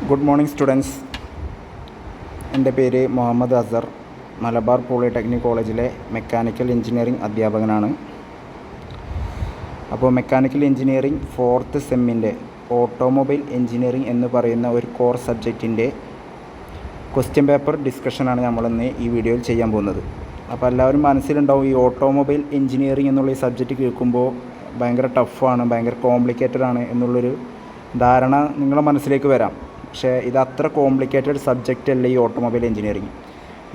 Good morning students. എൻ്റെ പേര് Muhammad Azhar. Malabar polytechnic കോളേജിലെ മെക്കാനിക്കൽ എഞ്ചിനീയറിംഗ് അധ്യാപകനാണ്. അപ്പോൾ മെക്കാനിക്കൽ എഞ്ചിനീയറിംഗ് 4th സെമ്മിൻ്റെ ഓട്ടോമൊബൈൽ എഞ്ചിനീയറിംഗ് എന്ന് പറയുന്ന ഒരു കോർ സബ്ജക്റ്റിൻ്റെ ക്വസ്റ്റ്യൻ പേപ്പർ ഡിസ്കഷനാണ് നമ്മളിന്ന് ഈ വീഡിയോയിൽ ചെയ്യാൻ പോകുന്നത്. അപ്പോൾ എല്ലാവരും മനസ്സിലുണ്ടാവും, ഈ ഓട്ടോമൊബൈൽ എഞ്ചിനീയറിംഗ് എന്നുള്ള ഈ സബ്ജക്റ്റ് കേൾക്കുമ്പോൾ ഭയങ്കര ടഫാണ്, ഭയങ്കര കോംപ്ലിക്കേറ്റഡ് ആണ് എന്നുള്ളൊരു ധാരണ നിങ്ങളുടെ മനസ്സിലേക്ക് വരാം. പക്ഷേ ഇത് അത്ര കോംപ്ലിക്കേറ്റഡ് സബ്ജക്റ്റ് അല്ല ഈ ഓട്ടോമൊബൈൽ എഞ്ചിനീയറിംഗ്.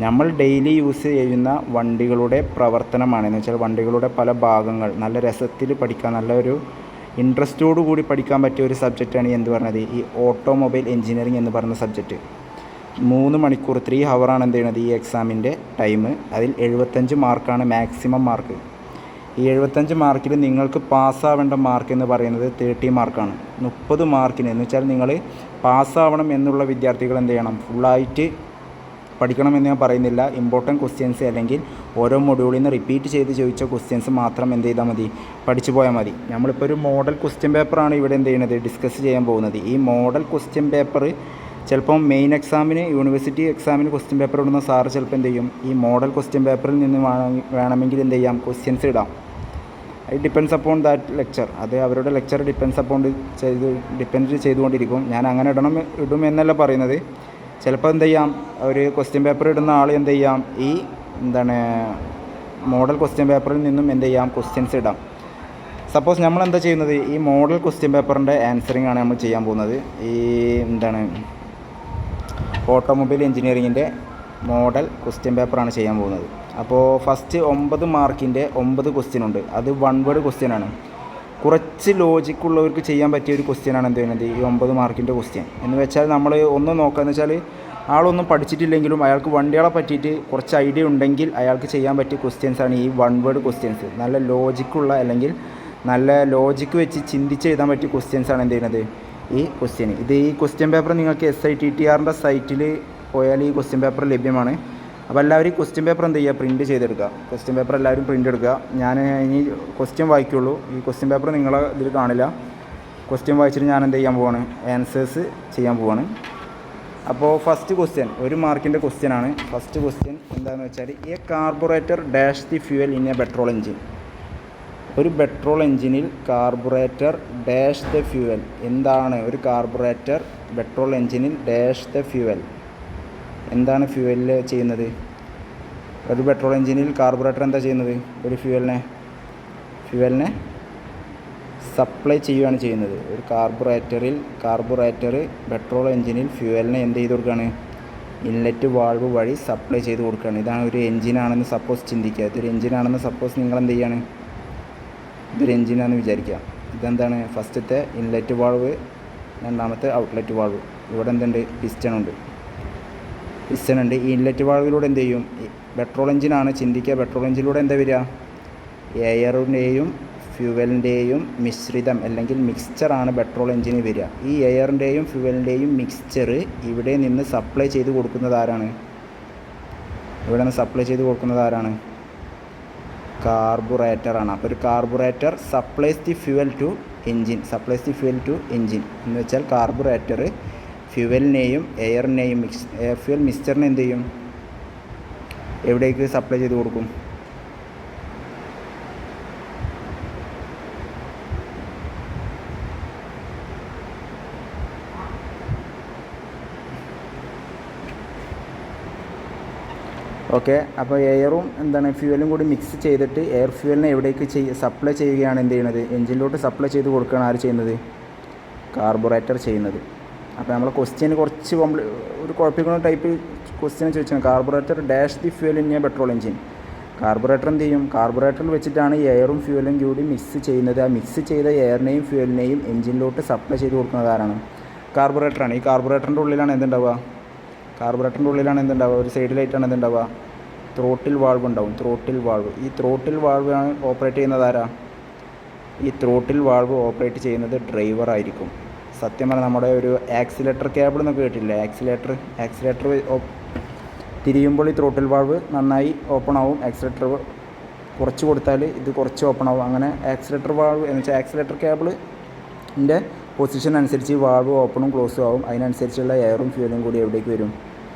നമ്മൾ ഡെയിലി യൂസ് ചെയ്യുന്ന വണ്ടികളുടെ പ്രവർത്തനമാണ്. എന്ന് വെച്ചാൽ വണ്ടികളുടെ പല ഭാഗങ്ങൾ നല്ല രസത്തിൽ പഠിക്കാൻ, നല്ലൊരു ഇൻട്രസ്റ്റോടു കൂടി പഠിക്കാൻ പറ്റിയ ഒരു സബ്ജക്റ്റാണ് എന്ത് പറഞ്ഞത്, ഈ ഓട്ടോമൊബൈൽ എഞ്ചിനീയറിംഗ് എന്ന് പറയുന്ന സബ്ജക്റ്റ്. 3 മണിക്കൂർ 3 ഹവറാണ് എന്ത് ചെയ്യുന്നത് ഈ എക്സാമിൻ്റെ ടൈം. അതിൽ 75 മാർക്കാണ് മാക്സിമം മാർക്ക്. ഈ 75 മാർക്കിൽ നിങ്ങൾക്ക് പാസ്സാവേണ്ട മാർക്ക് എന്ന് പറയുന്നത് 30 മാർക്കാണ്. 30 മാർക്കിന് എന്ന് വെച്ചാൽ നിങ്ങൾ പാസ്സാവണം എന്നുള്ള വിദ്യാർത്ഥികൾ എന്ത് ചെയ്യണം, ഫുള്ളായിട്ട് പഠിക്കണമെന്ന് ഞാൻ പറയുന്നില്ല. ഇമ്പോർട്ടൻറ്റ് ക്വസ്റ്റ്യൻസ് അല്ലെങ്കിൽ ഓരോ മൊഡ്യൂളിൽ നിന്ന് റിപ്പീറ്റ് ചെയ്ത് ചോദിച്ച ക്വസ്റ്റ്യൻസ് മാത്രം എന്ത് ചെയ്താൽ മതി, പഠിച്ചു പോയാൽ മതി. നമ്മളിപ്പോൾ ഒരു മോഡൽ ക്വസ്റ്റ്യൻ പേപ്പറാണ് ഇവിടെ എന്ത് ചെയ്യുന്നത്, ഡിസ്കസ് ചെയ്യാൻ പോകുന്നത്. ഈ മോഡൽ ക്വസ്റ്റ്യൻ പേപ്പർ ചിലപ്പം മെയിൻ എക്സാമിന്, യൂണിവേഴ്സിറ്റി എക്സാമിന് ക്വസ്റ്റ്യൻ പേപ്പർ ഇടുന്ന സാറ് ചിലപ്പോൾ എന്ത് ചെയ്യും, ഈ മോഡൽ ക്വസ്റ്റ്യൻ പേപ്പറിൽ നിന്ന് വേണമെങ്കിൽ എന്ത് ചെയ്യാം, ക്വസ്റ്റ്യൻസ് ഇടാം. It depends upon that lecture. അത് അവരുടെ ലെക്ചർ ഡിപ്പെൻഡ് ചെയ്തുകൊണ്ടിരിക്കും. ഞാൻ അങ്ങനെ ഇടും എന്നല്ല പറയുന്നത്. ചിലപ്പോൾ എന്ത് ചെയ്യാം, ഒരു ക്വസ്റ്റ്യൻ പേപ്പർ ഇടുന്ന ആൾ എന്ത് ചെയ്യാം, ഈ മോഡൽ ക്വസ്റ്റ്യൻ പേപ്പറിൽ നിന്നും എന്ത് ചെയ്യാം, ക്വസ്റ്റ്യൻസ് ഇടാം. സപ്പോസ് നമ്മൾ എന്താ ചെയ്യുന്നത്, ഈ മോഡൽ ക്വസ്റ്റ്യൻ പേപ്പറിൻ്റെ ആൻസറിങ് ആണ് നമ്മൾ ചെയ്യാൻ പോകുന്നത്. ഈ ഓട്ടോമൊബൈൽ എഞ്ചിനീയറിങ്ങിൻ്റെ മോഡൽ ക്വസ്റ്റ്യൻ പേപ്പറാണ് ചെയ്യാൻ പോകുന്നത്. അപ്പോൾ ഫസ്റ്റ് 9 മാർക്കിൻ്റെ 9 ക്വസ്റ്റ്യൻ ഉണ്ട്. അത് 1 വേർഡ് ക്വസ്റ്റ്യൻ ആണ്. കുറച്ച് ലോജിക്കുള്ളവർക്ക് ചെയ്യാൻ പറ്റിയ ഒരു ക്വസ്റ്റ്യനാണ് എന്ത് ചെയ്യുന്നത്, ഈ 9 മാർക്കിൻ്റെ ക്വസ്റ്റ്യൻ. എന്ന് വെച്ചാൽ നമ്മൾ ഒന്ന് നോക്കുകയെന്ന് വെച്ചാൽ, ആളൊന്നും പഠിച്ചിട്ടില്ലെങ്കിലും അയാൾക്ക് വണ്ടികളെ പറ്റിയിട്ട് കുറച്ച് ഐഡിയ ഉണ്ടെങ്കിൽ അയാൾക്ക് ചെയ്യാൻ പറ്റിയ ക്വസ്റ്റ്യൻസാണ് ഈ 1 വേർഡ് ക്വസ്റ്റ്യൻസ്. നല്ല ലോജിക്കുള്ള, അല്ലെങ്കിൽ നല്ല ലോജിക്ക് വെച്ച് ചിന്തിച്ച് എഴുതാൻ പറ്റിയ ക്വസ്റ്റ്യൻസാണ് എന്ത് ചെയ്യുന്നത് ഈ ക്വസ്റ്റ്യൻ. ഈ ക്വസ്റ്റ്യൻ പേപ്പർ നിങ്ങൾക്ക് SITTR സൈറ്റിൽ പോയാൽ ഈ ക്വസ്റ്റ്യൻ പേപ്പർ ലഭ്യമാണ്. അപ്പോൾ എല്ലാവരും ഈ ക്വസ്റ്റ്യൻ പേപ്പർ എന്ത് ചെയ്യുക, പ്രിൻറ്റ് ചെയ്തെടുക്കുക. ക്വസ്റ്റ്യൻ പേപ്പർ എല്ലാവരും പ്രിൻ്റ് എടുക്കുക. ഞാൻ ഇനി ക്വസ്റ്റ്യൻ വായിക്കുള്ളൂ. ഈ ക്വസ്റ്റ്യൻ പേപ്പർ നിങ്ങളെ ഇതിൽ കാണില്ല. ക്വസ്റ്റ്യൻ വായിച്ചിട്ട് ഞാൻ എന്ത് ചെയ്യാൻ പോവാണ്, ആൻസേഴ്സ് ചെയ്യാൻ പോവാണ്. അപ്പോൾ ഫസ്റ്റ് ക്വസ്റ്റ്യൻ 1 മാർക്കിൻ്റെ ക്വസ്റ്റ്യൻ ആണ്. ഫസ്റ്റ് ക്വസ്റ്റ്യൻ എന്താണെന്ന് വെച്ചാൽ, a carburettor dash the fuel in a petrol engine. ഒരു പെട്രോൾ എഞ്ചിനിൽ കാർബുറേറ്റർ ഡാഷ് ദ ഫ്യൂവൽ. എന്താണ് ഒരു കാർബുറേറ്റർ പെട്രോൾ എഞ്ചിനിൽ ഡാഷ് ദ ഫ്യൂവൽ? എന്താണ് ഫ്യൂവലിൽ ചെയ്യുന്നത്? ഒരു പെട്രോൾ എഞ്ചിനിൽ കാർബുറേറ്റർ എന്താ ചെയ്യുന്നത്, ഒരു ഫ്യൂവലിനെ സപ്ലൈ ചെയ്യുകയാണ് ചെയ്യുന്നത്. ഒരു കാർബുറേറ്റർ പെട്രോൾ എഞ്ചിനിൽ ഫ്യൂവലിനെ എന്ത് ചെയ്ത് കൊടുക്കുകയാണ്, ഇൻലെറ്റ് വാൾവ് വഴി സപ്ലൈ ചെയ്ത് കൊടുക്കുകയാണ്. ഇതാണ് ഒരു എഞ്ചിനാണെന്ന് സപ്പോസ് ചിന്തിക്കുക. ഇതൊരു എഞ്ചിനാണെന്ന് സപ്പോസ് നിങ്ങൾ എന്ത് ചെയ്യാണ്, ഇതൊരു എഞ്ചിനാണെന്ന് വിചാരിക്കുക. ഇതെന്താണ്, ഫസ്റ്റത്തെ ഇൻലെറ്റ് വാൾവ്, രണ്ടാമത്തെ ഔട്ട്ലെറ്റ് വാൾവ്. ഇവിടെ എന്തുണ്ട്, പിസ്റ്റൺ ഉണ്ട്. ഈ ഇൻലെറ്റ് വാൾവിലൂടെ എന്ത് ചെയ്യും, പെട്രോൾ എഞ്ചിനാണ് ചിന്തിക്കുക. പെട്രോൾ എഞ്ചിനിലൂടെ എന്താ വരിക, എയറിൻ്റെയും ഫ്യൂവലിൻ്റെയും മിശ്രിതം അല്ലെങ്കിൽ മിക്സ്ചറാണ് പെട്രോൾ എഞ്ചിന് വരിക. ഈ എയറിൻ്റെയും ഫ്യൂവലിൻ്റെയും മിക്സ്ചർ ഇവിടെ നിന്ന് സപ്ലൈ ചെയ്ത് കൊടുക്കുന്നത് ആരാണ്, കാർബുറേറ്ററാണ്. അപ്പോൾ ഒരു carburettor supplies the fuel to engine എന്ന് വെച്ചാൽ കാർബുറേറ്റർ ഫ്യൂവലിനെയും എയറിനെയും എയർ ഫ്യൂവൽ മിക്സ്ചറിനെ എന്ത് ചെയ്യും, എവിടേക്ക് സപ്ലൈ ചെയ്ത് കൊടുക്കും, ഓക്കെ. അപ്പോൾ എയറും ഫ്യൂവലും കൂടി മിക്സ് ചെയ്തിട്ട് എയർ ഫ്യൂവലിനെ എവിടേക്ക് സപ്ലൈ ചെയ്യുകയാണ് എന്ത് ചെയ്യുന്നത്, എഞ്ചിനിലോട്ട് സപ്ലൈ ചെയ്ത് കൊടുക്കുകയാണ് ആര് ചെയ്യുന്നത്, കാർബുറേറ്റർ ചെയ്യുന്നത്. അപ്പോൾ നമ്മൾ ക്വസ്റ്റ്യൻ കുറച്ച് ഒരു കുഴപ്പിക്കുന്ന ടൈപ്പ് ക്വസ്റ്റ്യൻ ചോദിച്ചാൽ, carburettor dash the fuel in a petrol engine. Carburettor എന്ത് ചെയ്യും, കാർബുറേറ്ററിൽ വെച്ചിട്ടാണ് എയറും ഫ്യൂവലും കൂടി മിക്സ് ചെയ്യുന്നത്. ആ മിക്സ് ചെയ്ത എയറിനെയും ഫ്യൂവലിനെയും എഞ്ചിനിലോട്ട് സപ്ലൈ ചെയ്ത് കൊടുക്കുന്നത് ആരാണ്, കാർബുറേറ്ററാണ്. ഈ കാർബുറേറ്ററിൻ്റെ ഉള്ളിലാണ് എന്തുണ്ടാവുക, ഒരു സൈഡിലായിട്ടാണ് എന്തുണ്ടാവുക, ത്രോട്ടിൽ വാൾവ് ഉണ്ടാവും. ഈ ത്രോട്ടിൽ വാൾവ് ആണ് ഓപ്പറേറ്റ് ചെയ്യുന്നത് ആരാ, ഈ ത്രോട്ടിൽ വാൾവ് ഓപ്പറേറ്റ് ചെയ്യുന്നത് ഡ്രൈവർ ആയിരിക്കും. സത്യം പറഞ്ഞാൽ നമ്മുടെ ഒരു ആക്സിലേറ്റർ കേബിൾ എന്നൊക്കെ കേട്ടില്ലേ, ആക്സിലേറ്റർ തിരിയുമ്പോൾ ഈ ത്രോട്ടിൽ വാൾവ് നന്നായി ഓപ്പൺ ആവും. ആക്സിലേറ്റർ കുറച്ച് കൊടുത്താൽ ഇത് കുറച്ച് ഓപ്പൺ ആവും. അങ്ങനെ ആക്സിലേറ്റർ വാൾവ് എന്ന് വെച്ചാൽ ആക്സിലേറ്റർ കേബിളിൻ്റെ പൊസിഷൻ അനുസരിച്ച് വാൾവ് ഓപ്പണും ക്ലോസും ആവും. അതിനനുസരിച്ചുള്ള എയറും ഫ്യൂലും കൂടി എവിടേക്ക് വരും?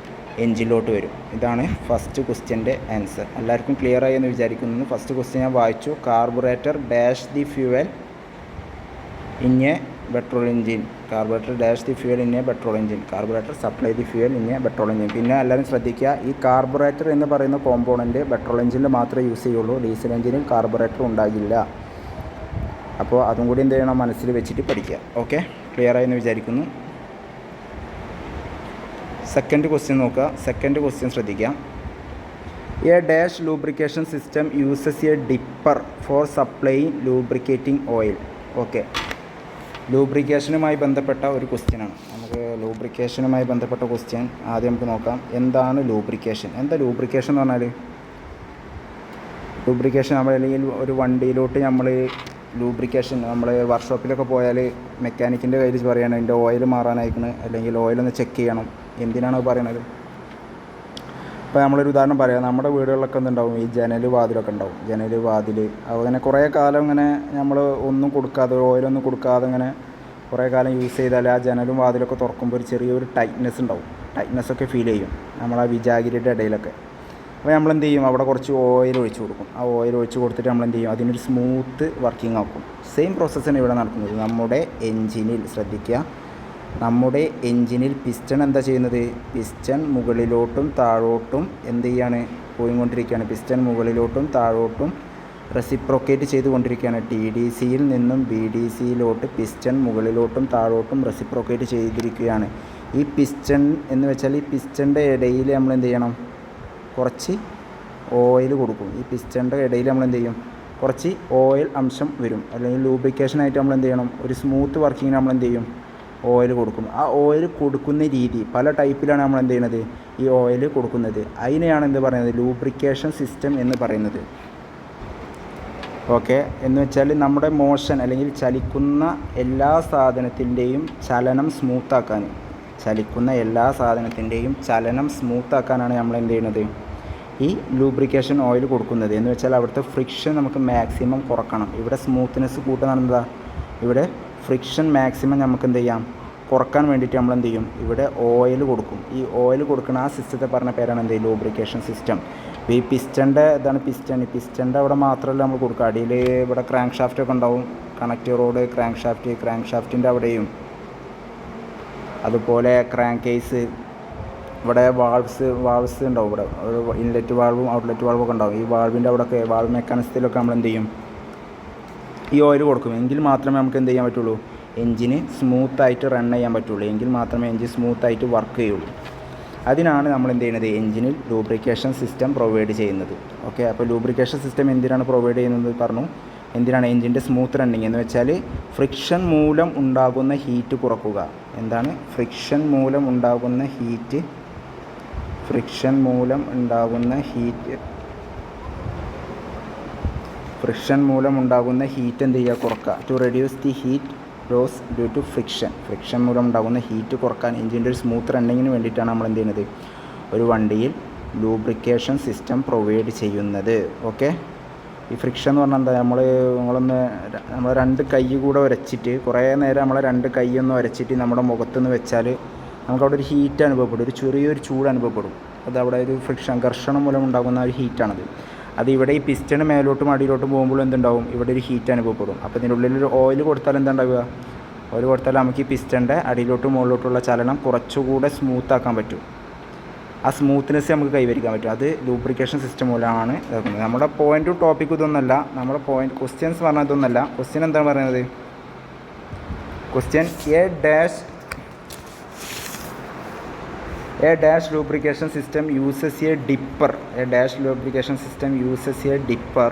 എഞ്ചിനിലോട്ട് വരും. ഇതാണ് ഫസ്റ്റ് ക്വസ്റ്റ്യൻ്റെ ആൻസർ. എല്ലാവർക്കും ക്ലിയർ ആയി എന്ന് വിചാരിക്കുന്നു. ഫസ്റ്റ് ക്വസ്റ്റ്യൻ ഞാൻ വായിച്ചു. Carburettor dash the fuel in a petrol engine. Carburettor dash the fuel in a petrol engine. Carburettor supply the fuel in a petrol engine. പിന്നെ എല്ലാവരും ശ്രദ്ധിക്കുക, ഈ കാർബറേറ്റർ എന്ന് പറയുന്ന കോമ്പോണൻറ്റ് പെട്രോൾ എഞ്ചിനിൽ മാത്രമേ യൂസ് ചെയ്യുള്ളൂ. ഡീസൽ എഞ്ചിനിൽ കാർബറേറ്റർ ഉണ്ടാകില്ല. അപ്പോൾ അതും കൂടി എന്ത് ചെയ്യണം? മനസ്സിൽ വെച്ചിട്ട് പഠിക്കുക. ഓക്കെ, ക്ലിയർ ആയി എന്ന് വിചാരിക്കുന്നു. സെക്കൻഡ് ക്വസ്റ്റ്യൻ നോക്കുക. സെക്കൻഡ് ക്വസ്റ്റ്യൻ ശ്രദ്ധിക്കാം. A dash lubrication system uses a dipper for supplying lubricating oil. Okay, ലൂബ്രിക്കേഷനുമായി ബന്ധപ്പെട്ട ഒരു ക്വസ്റ്റ്യനാണ്. നമുക്ക് ലൂബ്രിക്കേഷനുമായി ബന്ധപ്പെട്ട ക്വസ്റ്റ്യൻ ആദ്യം നമുക്ക് നോക്കാം. എന്താണ് ലൂബ്രിക്കേഷൻ? എന്താ ലൂബ്രിക്കേഷൻ എന്ന് പറഞ്ഞാൽ? ലൂബ്രിക്കേഷൻ നമ്മൾ അല്ലെങ്കിൽ ഒരു വണ്ടിയിലോട്ട് നമ്മൾ ലൂബ്രിക്കേഷൻ നമ്മൾ വർക്ക്ഷോപ്പിലൊക്കെ പോയാൽ മെക്കാനിക്കിൻ്റെ കയ്യിൽ പറയുകയാണ് എൻ്റെ ഓയിൽ മാറാനായിരിക്കണം, അല്ലെങ്കിൽ ഓയിലൊന്ന് ചെക്ക് ചെയ്യണം. എന്തിനാണ് പറയണത്? ഇപ്പോൾ നമ്മളൊരു ഉദാഹരണം പറയാം. നമ്മുടെ വീടുകളിലൊക്കെ എന്തുണ്ടാവും? ഈ ജനൽ വാതിലൊക്കെ ഉണ്ടാവും. ജനൽ വാതിൽ അങ്ങനെ കുറേ കാലം ഇങ്ങനെ നമ്മൾ ഒന്നും കൊടുക്കാതെ, ഓയിലൊന്നും കൊടുക്കാതെ ഇങ്ങനെ കുറേ കാലം യൂസ് ചെയ്താൽ ആ ജനലും വാതിലൊക്കെ തുറക്കുമ്പോൾ ഒരു ചെറിയൊരു ടൈറ്റ്നെസ് ഉണ്ടാവും. ടൈറ്റ്നെസ്സൊക്കെ ഫീൽ ചെയ്യും നമ്മളാ വിജാഗിരിയുടെ ഇടയിലൊക്കെ. അപ്പോൾ നമ്മളെന്ത് ചെയ്യും? അവിടെ കുറച്ച് ഓയിൽ ഒഴിച്ച് കൊടുക്കും. ആ ഓയിൽ ഒഴിച്ച് കൊടുത്തിട്ട് നമ്മളെന്ത് ചെയ്യും? അതിനൊരു സ്മൂത്ത് വർക്കിംഗ് ആക്കും. സെയിം പ്രോസസ്സാണ് ഇവിടെ നടക്കുന്നത്. നമ്മുടെ എൻജിനിൽ ശ്രദ്ധിക്കുക, നമ്മുടെ എൻജിനിൽ പിസ്റ്റൺ എന്താ ചെയ്യുന്നത്? പിസ്റ്റൺ മുകളിലോട്ടും താഴോട്ടും എന്ത് ചെയ്യാണ്? പോയിക്കൊണ്ടിരിക്കുകയാണ്. പിസ്റ്റൺ മുകളിലോട്ടും താഴോട്ടും റെസിപ്രോക്കേറ്റ് ചെയ്തുകൊണ്ടിരിക്കുകയാണ്. ടി ഡി സിയിൽ നിന്നും ബി ഡി സിയിലോട്ട് പിസ്റ്റൺ മുകളിലോട്ടും താഴോട്ടും റെസിപ്രോക്കേറ്റ് ചെയ്തിരിക്കുകയാണ്. ഈ പിസ്റ്റൺ എന്ന് വെച്ചാൽ ഈ പിസ്റ്റൻ്റെ ഇടയിൽ നമ്മൾ എന്ത് ചെയ്യണം? കുറച്ച് ഓയിൽ കൊടുക്കും. ഈ പിസ്റ്റൻ്റെ ഇടയിൽ നമ്മൾ എന്ത് ചെയ്യും? കുറച്ച് ഓയിൽ അംശം വരും. അല്ലെങ്കിൽ ലൂബ്രിക്കേഷനായിട്ട് നമ്മൾ എന്ത് ചെയ്യണം? ഒരു സ്മൂത്ത് വർക്കിങ്ങിന് നമ്മൾ എന്ത് ചെയ്യും? ഓയിൽ കൊടുക്കും. ആ ഓയിൽ കൊടുക്കുന്ന രീതി പല ടൈപ്പിലാണ് നമ്മൾ എന്ത് ചെയ്യുന്നത്? ഈ ഓയിൽ കൊടുക്കുന്നത്. അതിനെയാണ് എന്ത് പറയുന്നത്? ലൂബ്രിക്കേഷൻ സിസ്റ്റം എന്ന് പറയുന്നത്. ഓക്കെ, എന്ന് വെച്ചാൽ നമ്മുടെ മോഷൻ അല്ലെങ്കിൽ ചലിക്കുന്ന എല്ലാ സാധനത്തിൻ്റെയും ചലനം സ്മൂത്താക്കാൻ, ചലിക്കുന്ന എല്ലാ സാധനത്തിൻ്റെയും ചലനം സ്മൂത്താക്കാനാണ് നമ്മൾ എന്ത് ചെയ്യുന്നത്? ഈ ലൂബ്രിക്കേഷൻ ഓയിൽ കൊടുക്കുന്നത്. എന്ന് വെച്ചാൽ അവിടുത്തെ ഫ്രിക്ഷൻ നമുക്ക് മാക്സിമം കുറക്കണം. ഇവിടെ സ്മൂത്ത്നെസ് കൂട്ടുന്നതാണ് എന്താ? ഇവിടെ ഫ്രിക്ഷൻ മാക്സിമം നമുക്ക് എന്ത് ചെയ്യാം? കുറക്കാൻ വേണ്ടിയിട്ട് നമ്മൾ എന്ത് ചെയ്യും? ഇവിടെ ഓയിൽ കൊടുക്കും. ഈ ഓയിൽ കൊടുക്കുന്ന ആ സിസ്റ്റത്തെ പറഞ്ഞ പേരാണ് എന്ത്? Lubrication system. ഈ പിസ്റ്റൻ്റെ ഇതാണ് പിസ്റ്റൺ. ഈ പിസ്റ്റൻ്റെ അവിടെ മാത്രമല്ല നമ്മൾ കൊടുക്കുക. അടിയിൽ ഇവിടെ ക്രാങ്ക് ഷാഫ്റ്റൊക്കെ ഉണ്ടാവും. കണക്റ്റ് റോഡ്, ക്രാങ്ക് ഷാഫ്റ്റിൻ്റെ അവിടെയും, അതുപോലെ ക്രാങ്ക് കേസ്, ഇവിടെ വാൾവ്സ് ഉണ്ടാവും. ഇവിടെ ഇൻലെറ്റ് വാൾവും ഔട്ട്ലെറ്റ് വാൾവും ഒക്കെ ഉണ്ടാവും. ഈ വാൾവിൻ്റെ അവിടെയൊക്കെ വാൾവ് മെക്കാനിസത്തിലൊക്കെ നമ്മൾ എന്ത് ചെയ്യും? ഈ ഓയിൽ കൊടുക്കും. എങ്കിൽ മാത്രമേ നമുക്ക് എന്ത് ചെയ്യാൻ പറ്റുള്ളൂ? എൻജിന് സ്മൂത്തായിട്ട് റൺ ചെയ്യാൻ പറ്റുള്ളൂ. എങ്കിൽ മാത്രമേ എൻജിൻ സ്മൂത്തായിട്ട് വർക്ക് ചെയ്യുള്ളൂ. അതിനാണ് നമ്മൾ എന്ത് ചെയ്യുന്നത്? എൻജിനിൽ ലൂബ്രിക്കേഷൻ സിസ്റ്റം പ്രൊവൈഡ് ചെയ്യുന്നത്. ഓക്കെ, അപ്പോൾ ലൂബ്രിക്കേഷൻ സിസ്റ്റം എന്തിനാണ് പ്രൊവൈഡ് ചെയ്യുന്നത് പറഞ്ഞു? എന്തിനാണ്? എൻജിൻ്റെ സ്മൂത്ത് റണ്ണിങ് എന്ന് വെച്ചാൽ ഫ്രിക്ഷൻ മൂലം ഉണ്ടാകുന്ന ഹീറ്റ് കുറക്കുക. എന്താണ്? ഫ്രിക്ഷൻ മൂലം ഉണ്ടാകുന്ന ഹീറ്റ് എന്ത് ചെയ്യുക? കുറക്കുക. To reduce the heat loss due to friction മൂലം ഉണ്ടാകുന്ന ഹീറ്റ് കുറക്കാൻ എൻജിൻ്റെ ഒരു സ്മൂത്ത് റണ്ണിങ്ങിന് വേണ്ടിയിട്ടാണ് നമ്മൾ എന്ത് ചെയ്യുന്നത്? ഒരു വണ്ടിയിൽ ലൂബ്രിക്കേഷൻ സിസ്റ്റം പ്രൊവൈഡ് ചെയ്യുന്നത്. ഓക്കെ, ഈ ഫ്രിക്ഷൻ എന്ന് പറഞ്ഞാൽ എന്താ? നമ്മൾ രണ്ട് കൈ കൂടെ ഉരച്ചിട്ട് കുറേ നേരം നമ്മളെ രണ്ട് കൈയൊന്ന് ഉരച്ചിട്ട് നമ്മുടെ മുഖത്തുനിന്ന് വെച്ചാൽ നമുക്കവിടെ ഒരു ഹീറ്റ് അനുഭവപ്പെടും. ഒരു ചെറിയൊരു ചൂട് അനുഭവപ്പെടും. അത് അവിടെ ഒരു ഘർഷണം മൂലം ഉണ്ടാകുന്ന ഒരു ഹീറ്റാണത്. അത് ഇവിടെ ഈ പിസ്റ്റണ് മേലോട്ടും അടിയിലോട്ടും പോകുമ്പോൾ എന്തുണ്ടാവും? ഇവിടെ ഒരു ഹീറ്റ് അനുഭവപ്പെടും. അപ്പോൾ ഇതിൻ്റെ ഉള്ളിൽ ഒരു ഓയിൽ കൊടുത്താൽ എന്താ ഉണ്ടാവുക? ഓയിൽ കൊടുത്താൽ നമുക്ക് ഈ പിസ്റ്റൻ്റെ അടിയിലോട്ടും മുകളിലോട്ടുള്ള ചലനം കുറച്ചുകൂടെ സ്മൂത്താക്കാൻ പറ്റും. ആ സ്മൂത്ത്നെസ് നമുക്ക് കൈവരിക്കാൻ പറ്റും. അത് ലൂബ്രിക്കേഷൻ സിസ്റ്റം മൂലമാണ് ഇതാക്കുന്നത്. നമ്മുടെ പോയിൻ്റ് ടോപ്പിക് ഇതൊന്നല്ല. നമ്മുടെ ക്വസ്റ്റ്യൻസ് പറഞ്ഞാൽ ഇതൊന്നല്ല. ക്വസ്റ്റ്യൻ എന്താണ് പറയുന്നത്? Question A dash lubrication system uses a dipper. A dash lubrication system uses a dipper.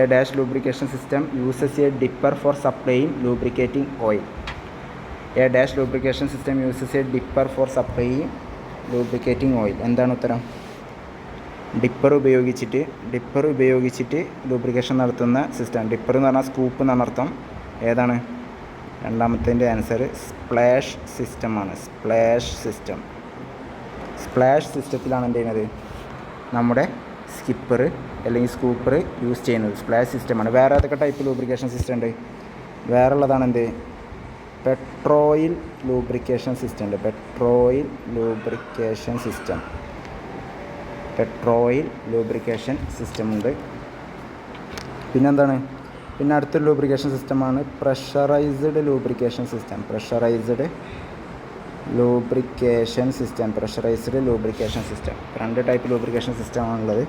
A dash lubrication system uses a dipper for supplying lubricating oil. A dash lubrication system uses a dipper for supplying lubricating oil. എന്താണ് ഉത്തരം? Dipper ഉപയോഗിച്ചിട്ട് lubrication നടത്തുന്ന system. Dipper എന്ന് പറഞ്ഞാൽ scoop എന്നാണ് അർത്ഥം. ഏതാണ്? രണ്ടാമത്തേൻ്റെ answer splash സിസ്റ്റമാണ്. സ്പ്ലാഷ് സിസ്റ്റത്തിലാണ് എന്ത് ചെയ്യുന്നത്? നമ്മുടെ സ്കിപ്പർ അല്ലെങ്കിൽ സ്കൂപ്പർ യൂസ് ചെയ്യുന്നത്. സ്പ്ലാഷ് സിസ്റ്റമാണ്. വേറെ ഏതൊക്കെ ടൈപ്പ് ലൂബ്രിക്കേഷൻ സിസ്റ്റം ഉണ്ട്? വേറെ ഉള്ളതാണ് എന്ത്, പെട്രോയിൽ ലൂബ്രിക്കേഷൻ സിസ്റ്റം ഉണ്ട്. പെട്രോയിൽ ലൂബ്രിക്കേഷൻ സിസ്റ്റം ഉണ്ട്. പിന്നെന്താണ്, പിന്നെ അടുത്തൊരു ലൂബ്രിക്കേഷൻ സിസ്റ്റമാണ് പ്രഷറൈസ്ഡ് ലൂബ്രിക്കേഷൻ സിസ്റ്റം. രണ്ട് ടൈപ്പ് ലൂബ്രിക്കേഷൻ സിസ്റ്റമാണുള്ളത്.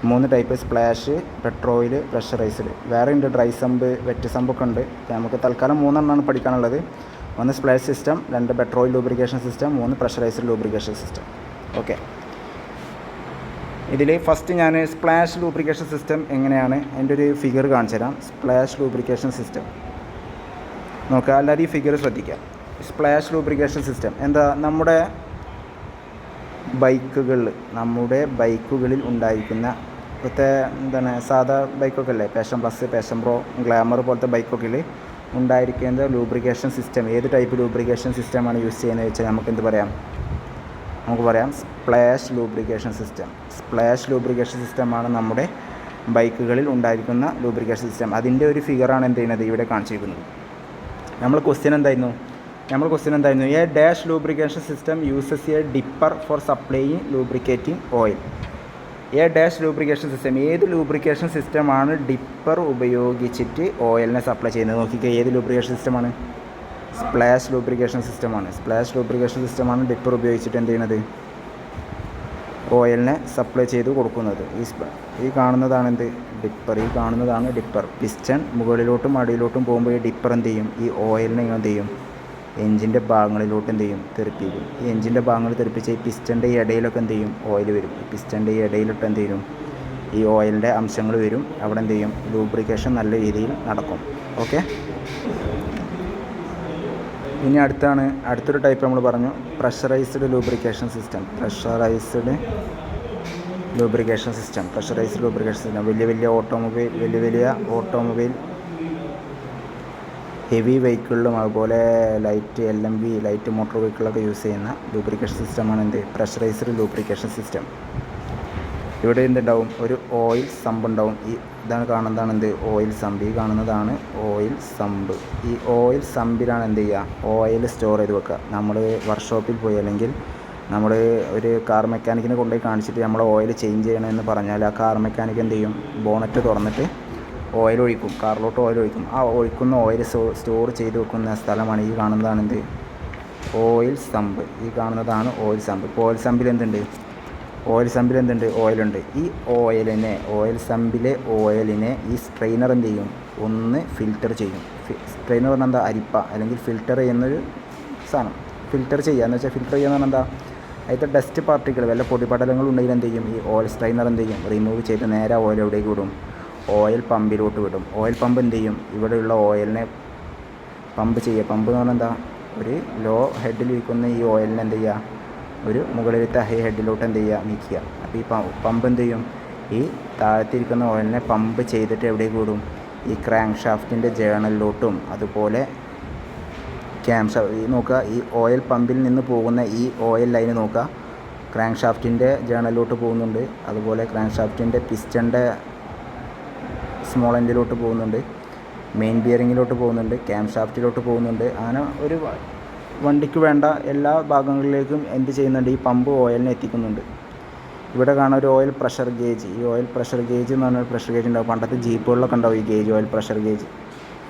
3 ടൈപ്പ്: സ്പ്ലാഷ്, പെട്രോയിൽ, പ്രഷറൈസ്ഡ്. വേറെ ഉണ്ട് ഡ്രൈ സമ്പ്, വെറ്റ് സമ്പൊക്കെ ഉണ്ട്. നമുക്ക് തൽക്കാലം 3 എണ്ണമാണ് പഠിക്കാനുള്ളത്. 1 splash system, 2 petroil lubrication system, 3 pressurised lubrication system. Okay, ഇതിൽ ഫസ്റ്റ് ഞാൻ സ്പ്ലാഷ് ലൂബ്രിക്കേഷൻ സിസ്റ്റം എങ്ങനെയാണ് അതിൻ്റെ ഒരു ഫിഗർ കാണിച്ചു തരാം. സ്പ്ലാഷ് ലൂബ്രിക്കേഷൻ സിസ്റ്റം നോക്കുക, എല്ലാവരും ഈ ഫിഗർ ശ്രദ്ധിക്കുക. സ്പ്ലാഷ് ലൂബ്രിക്കേഷൻ സിസ്റ്റം എന്താ, നമ്മുടെ ബൈക്കുകളിൽ ഉണ്ടായിരിക്കുന്ന എന്താണ്, സാധാ ബൈക്കൊക്കെ അല്ലേ, passion plus, passion pro, glamour പോലത്തെ ബൈക്കൊക്കെ ഉണ്ടായിരിക്കുന്ന ലൂബ്രിക്കേഷൻ സിസ്റ്റം, ഏത് ടൈപ്പ് ലൂബ്രിക്കേഷൻ സിസ്റ്റമാണ് യൂസ് ചെയ്യുന്നത് വെച്ചാൽ നമുക്ക് പറയാം സ്പ്ലാഷ് ലൂബ്രിക്കേഷൻ സിസ്റ്റമാണ് നമ്മുടെ ബൈക്കുകളിൽ ഉണ്ടായിരിക്കുന്ന ലൂബ്രിക്കേഷൻ സിസ്റ്റം. അതിൻ്റെ ഒരു ഫിഗറാണ് എന്ത് ചെയ്യുന്നത് ഇവിടെ കാണിച്ചിരിക്കുന്നത്. നമ്മൾ ക്വസ്റ്റ്യൻ എന്തായിരുന്നു, a dash lubrication system uses a dipper for supplying lubricating oil. A dash lubrication system, ഏത് ലൂബ്രിക്കേഷൻ സിസ്റ്റമാണ് ഡിപ്പർ ഉപയോഗിച്ചിട്ട് ഓയിലിനെ സപ്ലൈ ചെയ്യുന്നത്? നോക്കിക്കുക, ഏത് ലൂബ്രിക്കേഷൻ സിസ്റ്റമാണ്? സ്പ്ലാഷ് ലൂബ്രിക്കേഷൻ സിസ്റ്റമാണ് ഡിപ്പർ ഉപയോഗിച്ചിട്ട് എന്ത് ചെയ്യുന്നത്, ഓയിലിനെ സപ്ലൈ ചെയ്ത് കൊടുക്കുന്നത്. ഈ കാണുന്നതാണ് എന്ത്, ഡിപ്പർ. പിസ്റ്റൺ മുകളിലോട്ടും അടിയിലോട്ടും പോകുമ്പോൾ ഈ ഡിപ്പർ എന്ത് ചെയ്യും, ഈ ഓയിലിനെ എന്ത് ചെയ്യും, എഞ്ചിൻ്റെ ഭാഗങ്ങളിലോട്ട് എന്ത് ചെയ്യും, തെറിപ്പിക്കും. ഈ എഞ്ചിൻ്റെ ഭാഗങ്ങൾ തെറിപ്പിച്ച് ഈ പിസ്റ്റൻ്റെ ഇടയിലൊക്കെ എന്ത് ചെയ്യും, ഓയിൽ വരും. ഈ പിസ്റ്റൻ്റെ ഇടയിലിട്ട് എന്ത് ചെയ്യും, ഈ ഓയിലിൻ്റെ അംശങ്ങൾ വരും. അവിടെ എന്ത് ചെയ്യും, ലൂബ്രിക്കേഷൻ നല്ല രീതിയിൽ നടക്കും. ഓക്കെ, ഇനി അടുത്തൊരു ടൈപ്പ് നമ്മൾ പറഞ്ഞു, പ്രഷറൈസ്ഡ് ലൂബ്രിക്കേഷൻ സിസ്റ്റം. വലിയ ഓട്ടോമൊബൈൽ ഹെവി വെഹിക്കിളിലും അതുപോലെ ലൈറ്റ് LMV ലൈറ്റ് മോട്ടോർ വെഹിക്കിളൊക്കെ യൂസ് ചെയ്യുന്ന ലൂബ്രിക്കേഷൻ സിസ്റ്റമാണ് എന്ത്, പ്രഷറൈസ്ഡ് ലൂബ്രിക്കേഷൻ സിസ്റ്റം. ഇവിടെ എന്തുണ്ടാവും, ഒരു ഓയിൽ സമ്പ് ഉണ്ടാവും. ഇതാണ് കാണുന്നതാണ് എന്ത്, ഓയിൽ സമ്പ്. ഈ കാണുന്നതാണ് ഓയിൽ സമ്പ്. ഈ ഓയിൽ സമ്പിലാണ് എന്ത് ചെയ്യുക, ഓയിൽ സ്റ്റോർ ചെയ്ത് വെക്കുക. നമ്മൾ വർക്ക്ഷോപ്പിൽ പോയി അല്ലെങ്കിൽ നമ്മൾ ഒരു കാർ മെക്കാനിക്കിനെ കൊണ്ടുപോയി കാണിച്ചിട്ട് നമ്മൾ ഓയിൽ ചേഞ്ച് ചെയ്യണമെന്ന് പറഞ്ഞാൽ ആ കാർ മെക്കാനിക്ക് എന്ത് ചെയ്യും, ബോണറ്റ് തുറന്നിട്ട് ഓയിൽ ഒഴിക്കും, കാറിലോട്ട് ഓയിൽ ഒഴിക്കും. ആ ഒഴിക്കുന്ന ഓയിൽ സ്റ്റോർ ചെയ്ത് വെക്കുന്ന സ്ഥലമാണ് ഈ കാണുന്നതാണ് എന്ത്, ഓയിൽ സമ്പ്. ഈ കാണുന്നതാണ് ഓയിൽ സമ്പ്. ഇപ്പോൾ ഓയിൽ സമ്പിൽ എന്തുണ്ട്, ഓയിലുണ്ട്. ഈ ഓയിൽ സമ്പിലെ ഓയിലിനെ ഈ സ്ട്രെയിനർ എന്ത് ചെയ്യും, ഒന്ന് ഫിൽറ്റർ ചെയ്യും. സ്ട്രെയിനർ പറഞ്ഞാൽ എന്താ, അരിപ്പ അല്ലെങ്കിൽ ഫിൽറ്റർ ചെയ്യുന്നൊരു സാധനം. ഫിൽറ്റർ ചെയ്യുക എന്ന് പറഞ്ഞാൽ എന്താ, അതിൻ്റെ ഡസ്റ്റ് പാർട്ടിക്കിൾ വല്ല പൊടിപടലങ്ങളുണ്ടെങ്കിൽ എന്ത് ചെയ്യും, ഈ ഓയിൽ സ്ട്രെയിനർ എന്ത് ചെയ്യും, റിമൂവ് ചെയ്ത് നേരെ ഓയിൽ എവിടേക്ക് വിടും, ഓയിൽ പമ്പിലോട്ട് വിടും. ഓയിൽ പമ്പ് എന്ത് ചെയ്യും, ഇവിടെയുള്ള ഓയിലിനെ പമ്പ് ചെയ്യുക. പമ്പ് എന്ന് പറഞ്ഞാൽ എന്താ, ഒരു ലോ ഹെഡിൽ ഇരിക്കുന്ന ഈ ഓയിലിനെ എന്ത് ചെയ്യുക, ഒരു മുകളിലത്തെ ഹൈ ഹെഡിലോട്ട് എന്ത് ചെയ്യുക, നീക്കുക. അപ്പോൾ ഈ പമ്പ് എന്ത് ചെയ്യും, ഈ താഴത്തിരിക്കുന്ന ഓയിലിനെ പമ്പ് ചെയ്തിട്ട് എവിടേക്ക് വിടും, ഈ ക്രാങ്ക് ഷാഫ്റ്റിൻ്റെ ജേണലിലോട്ടും അതുപോലെ നോക്കുക, ഈ ഓയിൽ പമ്പിൽ നിന്ന് പോകുന്ന ഈ ഓയിൽ ലൈന് നോക്കുക, ക്രാങ്ക് ഷാഫ്റ്റിൻ്റെ ജേണലിലോട്ട് പോകുന്നുണ്ട്. അതുപോലെ ക്രാങ്ക് ഷാഫ്റ്റിൻ്റെ പിസ്റ്റൻ്റെ സ്മോൾ എൻഡിലോട്ട് പോകുന്നുണ്ട്, മെയിൻ ബിയറിങ്ങിലോട്ട് പോകുന്നുണ്ട്, ക്യാം ഷാഫ്റ്റിലോട്ട് പോകുന്നുണ്ട്. അങ്ങനെ ഒരു വണ്ടിക്ക് വേണ്ട എല്ലാ ഭാഗങ്ങളിലേക്കും എന്ത് ചെയ്യുന്നുണ്ട്, ഈ പമ്പ് ഓയിലിനെ എത്തിക്കുന്നുണ്ട്. ഇവിടെ കാണാൻ ഒരു ഓയിൽ പ്രഷർ ഗേജ്. ഈ ഓയിൽ പ്രഷർ ഗേജ് എന്ന് പറഞ്ഞാൽ പ്രഷർ ഗേജ് ഉണ്ടാവും. പണ്ടത്തെ ജീപ്പുകളിലൊക്കെ ഉണ്ടാവും ഈ ഗേജ്, ഓയിൽ പ്രഷർ ഗേജ്.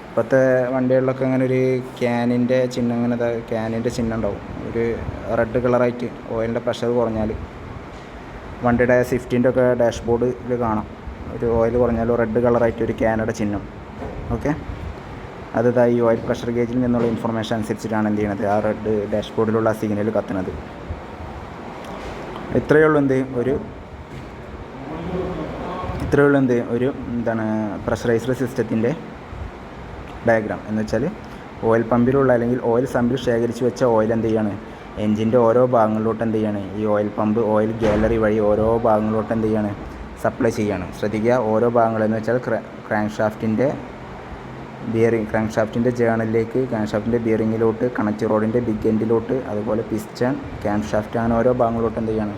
ഇപ്പോഴത്തെ വണ്ടികളിലൊക്കെ അങ്ങനെ ഒരു ക്യാനിൻ്റെ ചിഹ്നം ഉണ്ടാവും, ഒരു റെഡ് കളറായിട്ട്. ഓയിലിൻ്റെ പ്രഷർ കുറഞ്ഞാൽ വണ്ടിയുടെ സ്വിഫ്റ്റിൻ്റെ ഒക്കെ ഡാഷ്ബോർഡിൽ കാണാം, ഒരു ഓയിൽ കുറഞ്ഞാൽ റെഡ് കളറായിട്ട് ഒരു ക്യാനയുടെ ചിഹ്നം. ഓക്കെ, അത് ഈ ഓയിൽ പ്രഷർ ഗേജിൽ നിന്നുള്ള ഇൻഫർമേഷൻ അനുസരിച്ചിട്ടാണ് എന്ത് ചെയ്യുന്നത്, ആ റെഡ് ഡാഷ്ബോർഡിലുള്ള സിഗ്നൽ കത്തുന്നത്. ഇത്രയേ ഉള്ളൂ ഒരു എന്താണ് പ്രഷറൈസ്ഡ് സിസ്റ്റത്തിൻ്റെ ഡയഗ്രാം എന്ന് വെച്ചാൽ, ഓയിൽ പമ്പിലുള്ള അല്ലെങ്കിൽ ഓയിൽ സമ്പിൽ ശേഖരിച്ച് വെച്ച ഓയിൽ എന്ത് ചെയ്യാണ്, എൻജിൻ്റെ ഓരോ ഭാഗങ്ങളിലോട്ട് എന്ത് ചെയ്യാണ്, ഈ ഓയിൽ പമ്പ് ഓയിൽ ഗാലറി വഴി ഓരോ ഭാഗങ്ങളിലോട്ട് എന്ത് ചെയ്യാണ്, സപ്ലൈ ചെയ്യാണ്. ശ്രദ്ധിക്കുക, ഓരോ ഭാഗങ്ങളെന്ന് വെച്ചാൽ ക്രാങ്ക് ഷാഫ്റ്റിൻ്റെ ജേണലിലേക്ക്, ക്രാങ്ക് ഷാഫ്റ്റിൻ്റെ ബിയറിങ്ങിലോട്ട്, കണക്ട് റോഡിൻ്റെ ബിഗ് എൻഡിലോട്ട്, അതുപോലെ പിസ്റ്റൺ, ക്യാം ഷാഫ്റ്റ്, അങ്ങനെ ഓരോ ഭാഗങ്ങളിലോട്ട് എന്ത് ചെയ്യാണ്,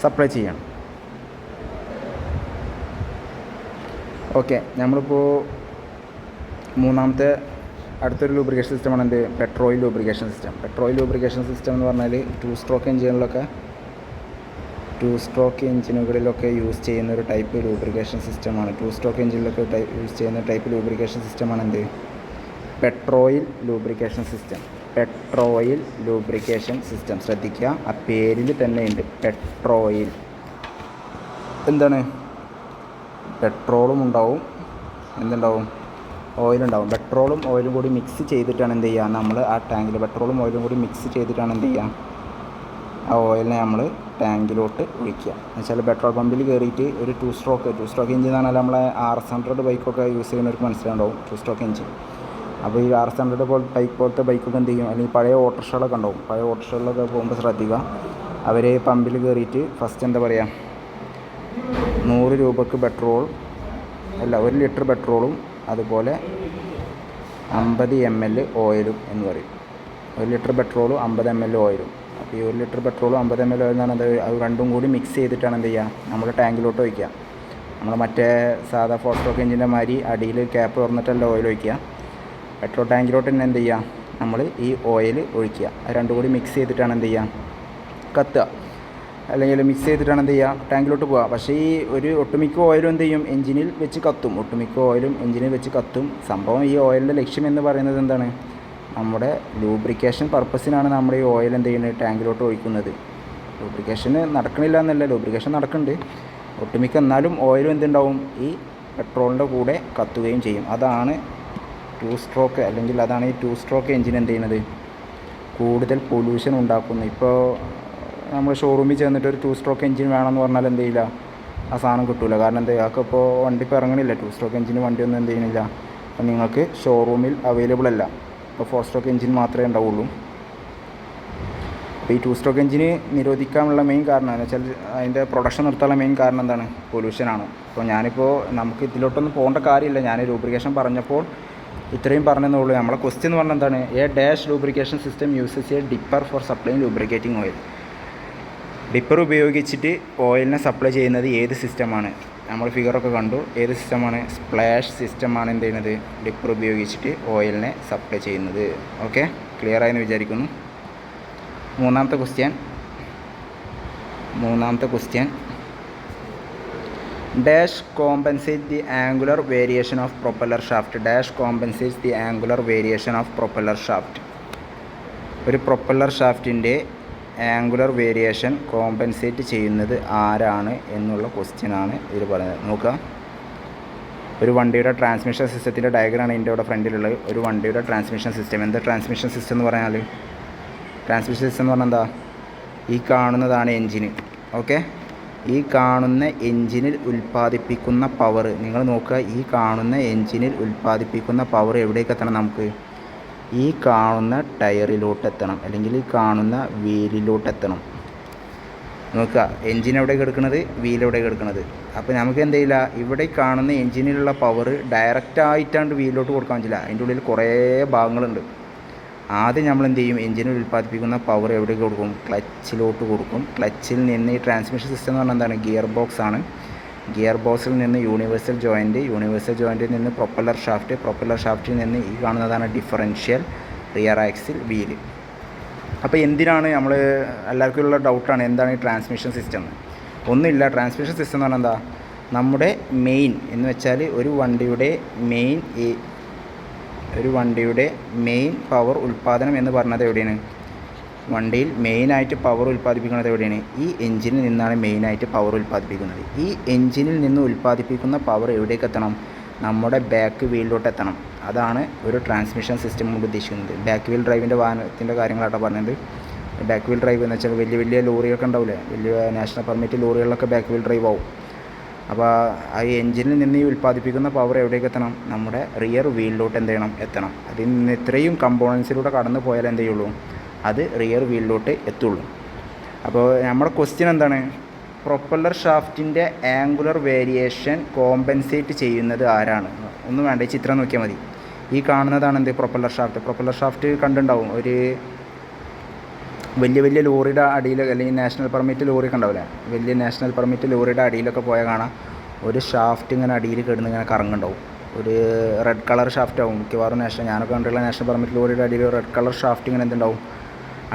സപ്ലൈ ചെയ്യണം. ഓക്കെ, നമ്മളിപ്പോൾ മൂന്നാമത്തെ അടുത്തൊരു ലൂബ്രിക്കേഷൻ സിസ്റ്റമാണ് എന്ത് പെട്രോയിൽ ലൂബ്രിക്കേഷൻ സിസ്റ്റം. പെട്രോയിൽ ലൂബ്രിക്കേഷൻ സിസ്റ്റം എന്ന് പറഞ്ഞാൽ 2 സ്ട്രോക്ക് എഞ്ചിനുകളിലൊക്കെ യൂസ് ചെയ്യുന്ന ഒരു ടൈപ്പ് ലൂബ്രിക്കേഷൻ സിസ്റ്റമാണ്. 2 സ്ട്രോക്ക് എഞ്ചിനിലൊക്കെ യൂസ് ചെയ്യുന്ന ടൈപ്പ് ലൂബ്രിക്കേഷൻ സിസ്റ്റമാണ് എന്ത് പെട്രോയിൽ ലൂബ്രിക്കേഷൻ സിസ്റ്റം. പെട്രോയിൽ ലൂബ്രിക്കേഷൻ സിസ്റ്റം ശ്രദ്ധിക്കുക, ആ പേരിൽ തന്നെ ഉണ്ട് പെട്രോയിൽ. എന്താണ് പെട്രോളും ഉണ്ടാവും, എന്തുണ്ടാവും ഓയിലുണ്ടാവും. പെട്രോളും ഓയിലും കൂടി മിക്സ് ചെയ്തിട്ടാണ് എന്ത് ചെയ്യുക നമ്മൾ ആ ടാങ്കിൽ പെട്രോളും ഓയിലും കൂടി മിക്സ് ചെയ്തിട്ടാണ് എന്ത് ചെയ്യുക ആ ഓയിലിനെ നമ്മൾ ടാങ്കിലോട്ട് ഒഴിക്കുക. എന്നുവെച്ചാൽ പെട്രോൾ പമ്പിൽ കയറിയിട്ട് ഒരു 2 സ്ട്രോക്ക് എഞ്ചിൻ എന്ന് പറഞ്ഞാൽ നമ്മളെ RS100 ബൈക്കൊക്കെ യൂസ് ചെയ്യുന്നവർക്ക് മനസ്സിലുണ്ടാവും 2 സ്ട്രോക്ക് എഞ്ചിൻ. അപ്പോൾ ഈ RS100 പോലത്തെ ബൈക്കൊക്കെ എന്ത് ചെയ്യും, അല്ലെങ്കിൽ പഴയ ഓട്ടോറിക്ഷകളൊക്കെ ഉണ്ടാവും. പഴയ ഓട്ടോറിക്ഷകളിലൊക്കെ പോകുമ്പോൾ ശ്രദ്ധിക്കുക, അവർ പമ്പിൽ കയറിയിട്ട് ഫസ്റ്റ് എന്താ പറയുക 100 രൂപക്ക് പെട്രോൾ അല്ല 1 ലിറ്റർ പെട്രോളും അതുപോലെ 50 ml ഓയിലും എന്ന് പറയും. 1 ലിറ്റർ പെട്രോളും 50 ml ഓയിലും. അപ്പോൾ ഈ 1 ലിറ്റർ പെട്രോളും 50 ml ഓയിൽ എന്ന് പറഞ്ഞാൽ അത് രണ്ടും കൂടി മിക്സ് ചെയ്തിട്ടാണ് എന്ത് ചെയ്യുക നമ്മൾ ടാങ്കിലോട്ട് ഒഴിക്കുക. നമ്മൾ മറ്റേ സാധാ 4 സ്ട്രോക്ക് എഞ്ചിൻ്റെ മാതിരി അടിയിൽ ക്യാപ്പ് തുറന്നിട്ടല്ല ഓയിൽ ഒഴിക്കുക. പെട്രോൾ ടാങ്കിലോട്ട് തന്നെ എന്ത് ചെയ്യുക നമ്മൾ ഈ ഓയിൽ ഒഴിക്കുക. അത് രണ്ടും കൂടി മിക്സ് ചെയ്തിട്ടാണ് എന്ത് ചെയ്യുക കത്തുക, അല്ലെങ്കിൽ മിക്സ് ചെയ്തിട്ടാണ് എന്ത് ചെയ്യുക ടാങ്കിലോട്ട് പോവുക. പക്ഷേ ഈ ഒട്ടുമിക്ക ഓയിലും എന്ത് ചെയ്യും എഞ്ചിനിൽ വെച്ച് കത്തും. ഒട്ടുമിക്ക ഓയിലും എഞ്ചിനിൽ വെച്ച് കത്തും. സംഭവം ഈ ഓയിലിൻ്റെ ലക്ഷ്യം എന്ന് പറയുന്നത് എന്താണ്, നമ്മുടെ ലൂബ്രിക്കേഷൻ പർപ്പസിനാണ് നമ്മൾ ഈ ഓയിൽ എന്ത് ചെയ്യുന്നത് ടാങ്കിലോട്ട് ഒഴിക്കുന്നത്. ലൂബ്രിക്കേഷന് നടക്കണില്ല എന്നല്ല, ലൂബ്രിക്കേഷൻ നടക്കുന്നുണ്ട് ഒട്ടുമിക്ക. എന്നാലും ഓയിലും എന്തുണ്ടാവും ഈ പെട്രോളിൻ്റെ കൂടെ കത്തുകയും ചെയ്യും. അതാണ് 2 സ്ട്രോക്ക് അല്ലെങ്കിൽ അതാണ് ഈ 2 സ്ട്രോക്ക് എഞ്ചിൻ എന്ത് ചെയ്യുന്നത് കൂടുതൽ പൊല്യൂഷൻ ഉണ്ടാക്കുന്നത്. ഇപ്പോൾ നമ്മൾ ഷോറൂമിൽ ചെന്നിട്ട് ഒരു 2 സ്ട്രോക്ക് എഞ്ചിൻ വേണമെന്ന് പറഞ്ഞാൽ എന്ത് ചെയ്യില്ല ആ സാധനം കിട്ടില്ല. കാരണം എന്താ അതൊക്കെ ഇപ്പോൾ വണ്ടി ഇപ്പോൾ ഇറങ്ങണില്ല. 2 സ്ട്രോക്ക് എഞ്ചിന് വണ്ടിയൊന്നും എന്ത് ചെയ്യുന്നില്ല, അപ്പോൾ നിങ്ങൾക്ക് ഷോറൂമിൽ അവൈലബിൾ അല്ല. ഇപ്പോൾ 4 സ്ട്രോക്ക് എഞ്ചിൻ മാത്രമേ ഉണ്ടാവുള്ളൂ. അപ്പോൾ ഈ 2 സ്ട്രോക്ക് എഞ്ചിന് നിരോധിക്കാനുള്ള മെയിൻ കാരണം എന്ന് വെച്ചാൽ അതിൻ്റെ പ്രൊഡക്ഷൻ നിർത്താനുള്ള മെയിൻ കാരണം എന്താണ്, പൊല്യൂഷനാണ്. അപ്പോൾ ഞാനിപ്പോൾ നമുക്ക് ഇതിലോട്ടൊന്നും പോകേണ്ട കാര്യമില്ല. ഞാൻ ലൂബ്രിക്കേഷൻ പറഞ്ഞപ്പോൾ ഇത്രയും പറഞ്ഞതേ ഉള്ളൂ. നമ്മളെ ക്വസ്റ്റ്യൻ എന്ന് പറഞ്ഞാൽ എന്താണ്, a dash lubrication system uses a dipper for supplying lubricating oil. Dipper ഉപയോഗിച്ചിട്ട് ഓയിലിനെ സപ്ലൈ ചെയ്യുന്നത് ഏത് സിസ്റ്റമാണ്? നമ്മൾ ഫിഗറൊക്കെ കണ്ടു. ഏത് സിസ്റ്റമാണ്? സ്പ്ലാഷ് സിസ്റ്റമാണ് എന്ത് ചെയ്യുന്നത് ഡിപ്പർ ഉപയോഗിച്ചിട്ട് ഓയിലിനെ സപ്ലൈ ചെയ്യുന്നത്. ഓക്കെ, ക്ലിയർ ആയെന്ന് വിചാരിക്കുന്നു. മൂന്നാമത്തെ question dash compensate the angular variation of propeller shaft. Dash compensates the angular variation of propeller shaft. ഒരു പ്രൊപ്പല്ലർ ഷാഫ്റ്റിൻ്റെ ആംഗുലർ വേരിയേഷൻ കോമ്പൻസേറ്റ് ചെയ്യുന്നത് ആരാണ് എന്നുള്ള ക്വസ്റ്റ്യനാണ് ഇതിൽ പറയുന്നത്. നോക്കുക, ഒരു വണ്ടിയുടെ ട്രാൻസ്മിഷൻ സിസ്റ്റത്തിൻ്റെ ഡയഗ്രാമാണ് ഇതിൻ്റെ ഇവിടെ ഫ്രണ്ടിലുള്ളത്. ഒരു വണ്ടിയുടെ ട്രാൻസ്മിഷൻ സിസ്റ്റം. എന്താ ട്രാൻസ്മിഷൻ സിസ്റ്റം എന്ന് പറഞ്ഞാൽ? ട്രാൻസ്മിഷൻ സിസ്റ്റം എന്ന് പറഞ്ഞാൽ എന്താ, ഈ കാണുന്നതാണ് എൻജിന്. ഓക്കെ, ഈ കാണുന്ന എൻജിനിൽ ഉൽപ്പാദിപ്പിക്കുന്ന പവർ നിങ്ങൾ നോക്കുക. ഈ കാണുന്ന എൻജിനിൽ ഉൽപ്പാദിപ്പിക്കുന്ന പവർ എവിടേക്ക് എത്തണം? നമുക്ക് ഈ കാണുന്ന ടയറിലോട്ട് എത്തണം, അല്ലെങ്കിൽ ഈ കാണുന്ന വീലിലോട്ട് എത്തണം. നോക്കുക, എൻജിൻ എവിടെ കിടക്കുന്നത്, വീൽ എവിടെ കിടക്കുന്നത്. അപ്പോൾ നമുക്ക് എന്ത് ചെയ്യില്ല, ഇവിടെ കാണുന്ന എൻജിനിലുള്ള പവർ ഡയറക്റ്റായിട്ടാണ്ട് വീലിലോട്ട് കൊടുക്കാൻ പറ്റില്ല. അതിൻ്റെ ഉള്ളിൽ കുറേ ഭാഗങ്ങളുണ്ട്. ആദ്യം നമ്മൾ എന്ത് ചെയ്യും, എൻജിനിൽ ഉൽപ്പാദിപ്പിക്കുന്ന പവർ എവിടേക്ക് കൊടുക്കും? ക്ലച്ചിലോട്ട് കൊടുക്കും. ക്ലച്ചിൽ നിന്ന് ഈ ട്രാൻസ്മിഷൻ സിസ്റ്റം എന്ന് പറഞ്ഞാൽ എന്താണ്? ഗിയർ ബോക്സ് ആണ്. ഗിയർ ബോക്സിൽ നിന്ന് യൂണിവേഴ്സൽ ജോയിൻറ്റ് നിന്ന് പ്രൊപ്പല്ലർ ഷാഫ്റ്റിൽ നിന്ന് ഈ കാണുന്നതാണ് ഡിഫറൻഷ്യൽ റിയർ ആക്സിൽ വീല്. അപ്പോൾ എന്തിനാണ് നമ്മൾ എല്ലാവർക്കും ഉള്ള ഡൗട്ടാണ്, എന്താണ് ഈ ട്രാൻസ്മിഷൻ സിസ്റ്റം? ഒന്നുമില്ല. ട്രാൻസ്മിഷൻ സിസ്റ്റം എന്ന് പറഞ്ഞാൽ എന്താ, നമ്മുടെ മെയിൻ എന്ന് വെച്ചാൽ ഒരു വണ്ടിയുടെ മെയിൻ പവർ ഉൽപ്പാദനം എന്ന് പറഞ്ഞത് എവിടെയാണ്? വണ്ടിയിൽ മെയിനായിട്ട് പവർ ഉൽപ്പാദിപ്പിക്കുന്നത് എവിടെയാണ്? ഈ എൻജിനിൽ നിന്നാണ് മെയിനായിട്ട് പവർ ഉൽപ്പാദിപ്പിക്കുന്നത്. ഈ എൻജിനിൽ നിന്ന് ഉൽപ്പാദിപ്പിക്കുന്ന പവർ എവിടേക്ക് എത്തണം? നമ്മുടെ ബാക്ക് വീലിലോട്ട് എത്തണം. അതാണ് ഒരു ട്രാൻസ്മിഷൻ സിസ്റ്റം കൊണ്ട് ഉദ്ദേശിക്കുന്നത്. ബാക്ക് വീൽ ഡ്രൈവിൻ്റെ വാഹനത്തിൻ്റെ കാര്യങ്ങളാട്ടോ പറഞ്ഞത്. ബാക്ക് വീൽ ഡ്രൈവ് എന്ന് വെച്ചാൽ വലിയ ലോറിയൊക്കെ ഉണ്ടാവില്ലേ, വലിയ നാഷണൽ പെർമിറ്റ് ലോറികളിലൊക്കെ ബാക്ക് വീൽ ഡ്രൈവ് ആവും. അപ്പോൾ ആ എൻജിനിൽ നിന്ന് ഈ ഉൽപ്പാദിപ്പിക്കുന്ന പവർ എവിടേക്ക് എത്തണം? നമ്മുടെ റിയർ വീലിലോട്ട് എന്ത് ചെയ്യണം? എത്തണം. അതിൽ നിന്ന് ഇത്രയും കമ്പോണൻസിലൂടെ കടന്നു പോയാൽ എന്ത് ചെയ്യുള്ളൂ? അത് റിയർ വീലിലോട്ട് എത്തുള്ളൂ. അപ്പോൾ നമ്മുടെ ക്വസ്റ്റ്യൻ എന്താണ്? പ്രൊപ്പല്ലർ ഷാഫ്റ്റിൻ്റെ ആംഗുലർ വേരിയേഷൻ കോമ്പൻസേറ്റ് ചെയ്യുന്നത് ആരാണ്? ഒന്നും വേണ്ട, ഈ ചിത്രം നോക്കിയാൽ മതി. ഈ കാണുന്നതാണ് എന്ത്? പ്രൊപ്പല്ലർ ഷാഫ്റ്റ് കണ്ടുണ്ടാവും. ഒരു വലിയ ലോറിയുടെ അടിയിൽ, അല്ലെങ്കിൽ നാഷണൽ പെർമിറ്റ് ലോറിയൊക്കെ ഉണ്ടാവില്ലേ, വലിയ നാഷണൽ പെർമിറ്റ് ലോറിയുടെ അടിയിലൊക്കെ പോയാൽ കാണാം ഒരു ഷാഫ്റ്റ് ഇങ്ങനെ അടിയിൽ കിടന്ന് ഇങ്ങനെ കറങ്ങുണ്ടാവും. ഒരു റെഡ് കളർ ഷാഫ്റ്റ് ആവും മിക്കവാറും ഞാനൊക്കെ കണ്ടിട്ടുള്ള നാഷണൽ പെർമിറ്റ് ലോറിയുടെ അടിയിൽ റെഡ് കളർ ഷാഫ്റ്റ് ഇങ്ങനെ എന്തുണ്ടാവും,